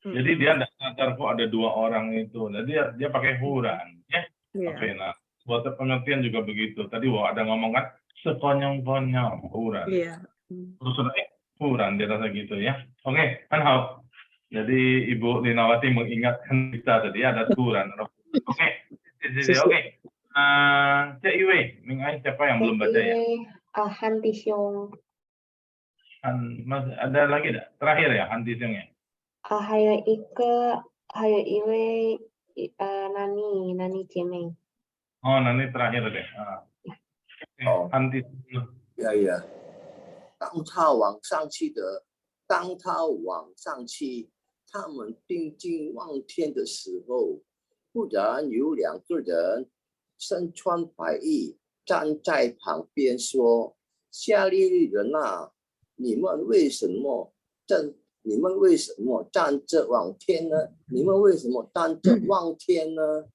Jadi dia tidak sadar kok ada 2 orang itu. Jadi dia pakai huran ya. Oke, nah buat pengertian juga begitu. Tadi ada ngomong kan sekonyong-konyong huran. Terus huran dia rasa gitu ya. Oke, kan hal. Jadi Ibu Linawati mengingatkan kita tadi ada huran. Oke. Cik Iwe, Mingai siapa yang belum baca ya? Hanti Xiong. Ada lagi tidak? Terakhir ya, Hanti Xiong ya? Hayo Iwe Nani Jemeng. Oh, Nani terakhir deh. Hanti Xiong. Ya. 当他往上去，他们定睛望天的时候，忽然有2个人身穿白衣站在旁边说：“加利利人啊，你们为什么站着望天呢？你们为什么站着望天呢？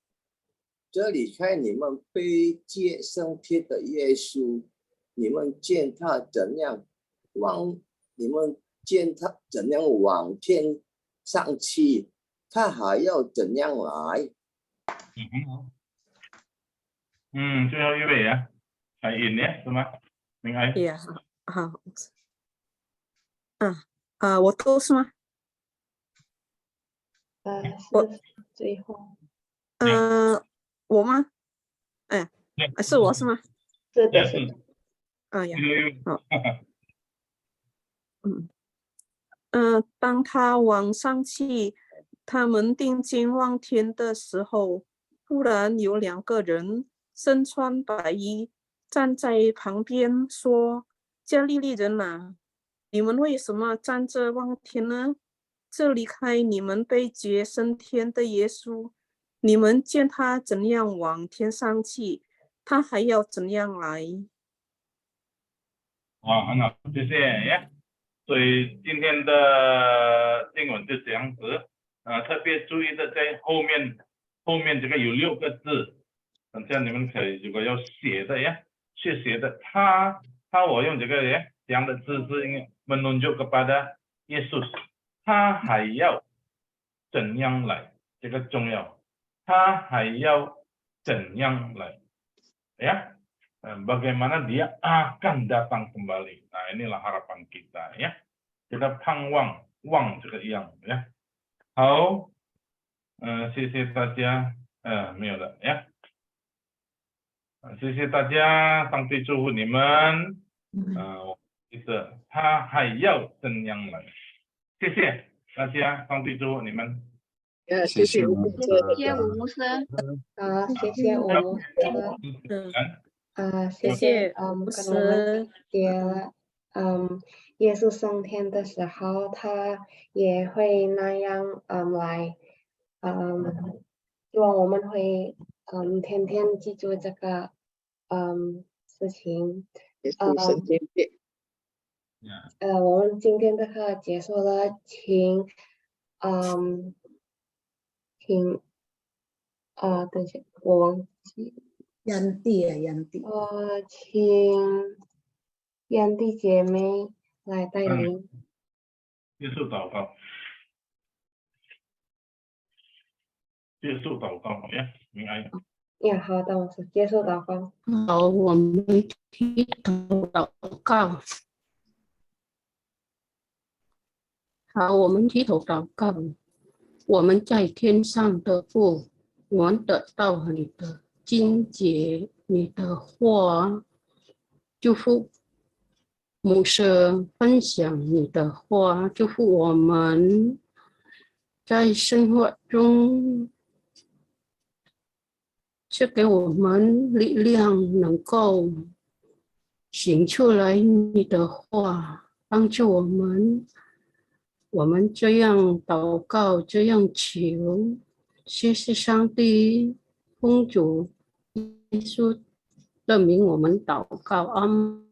这离开你们被接升天的耶稣，你们见他怎样往见他怎样往天上去，他还要怎样来？最后一位ya, Hai In ya, sama Ming Ai. 呀，好，我都是吗？是最后。我吗？哎，是我是吗？是的，是的。呀，好。当他往上去，他们定睛望天的时候，忽然有2个人身穿白衣站在旁边说：“加利利人啊，你们为什么站着望天呢？这离开你们被接升天的耶稣，你们见他怎样往天上去，他还要怎样来。”很好，谢谢呀。所以今天的经文就这样子，特别注意的在后面这个有6个字，等下你们可以如果要写的呀，去写的。他我用这个这样的字是应该 menunjuk kepada Yesus， 他还要怎样来，这个重要，他还要怎样来呀。Bagaimana dia akan datang kembali. Nah, inilah harapan kita ya. Kita pangwang, wang 这个样呀。好，谢谢大家。没有了呀。谢谢大家，上帝祝福你们。我记得他还要怎样来？谢谢大家，上帝祝福你们。谢谢吴牧师。谢谢吴牧师。谢谢吴牧师。谢谢跟我们理解了，耶稣升天的时候，他也会那样来，希望我们会天天记住这个事情。我们今天的课结束了，请等一下，我忘记。yanti 请yanti姐妹来带领。结束祷告。结束祷告呀，明爱。好的，我是接受祷告。好，我们低头祷告。好，我们低头祷告。我们在天上的父，我们得到你的经节，你的话，祝福牧师分享你的话，祝福我们在生活中赐给我们力量，能够行出来你的话，帮助我们。我们这样祷告，这样求，谢谢上帝，奉主耶稣的名，我们祷告，阿们。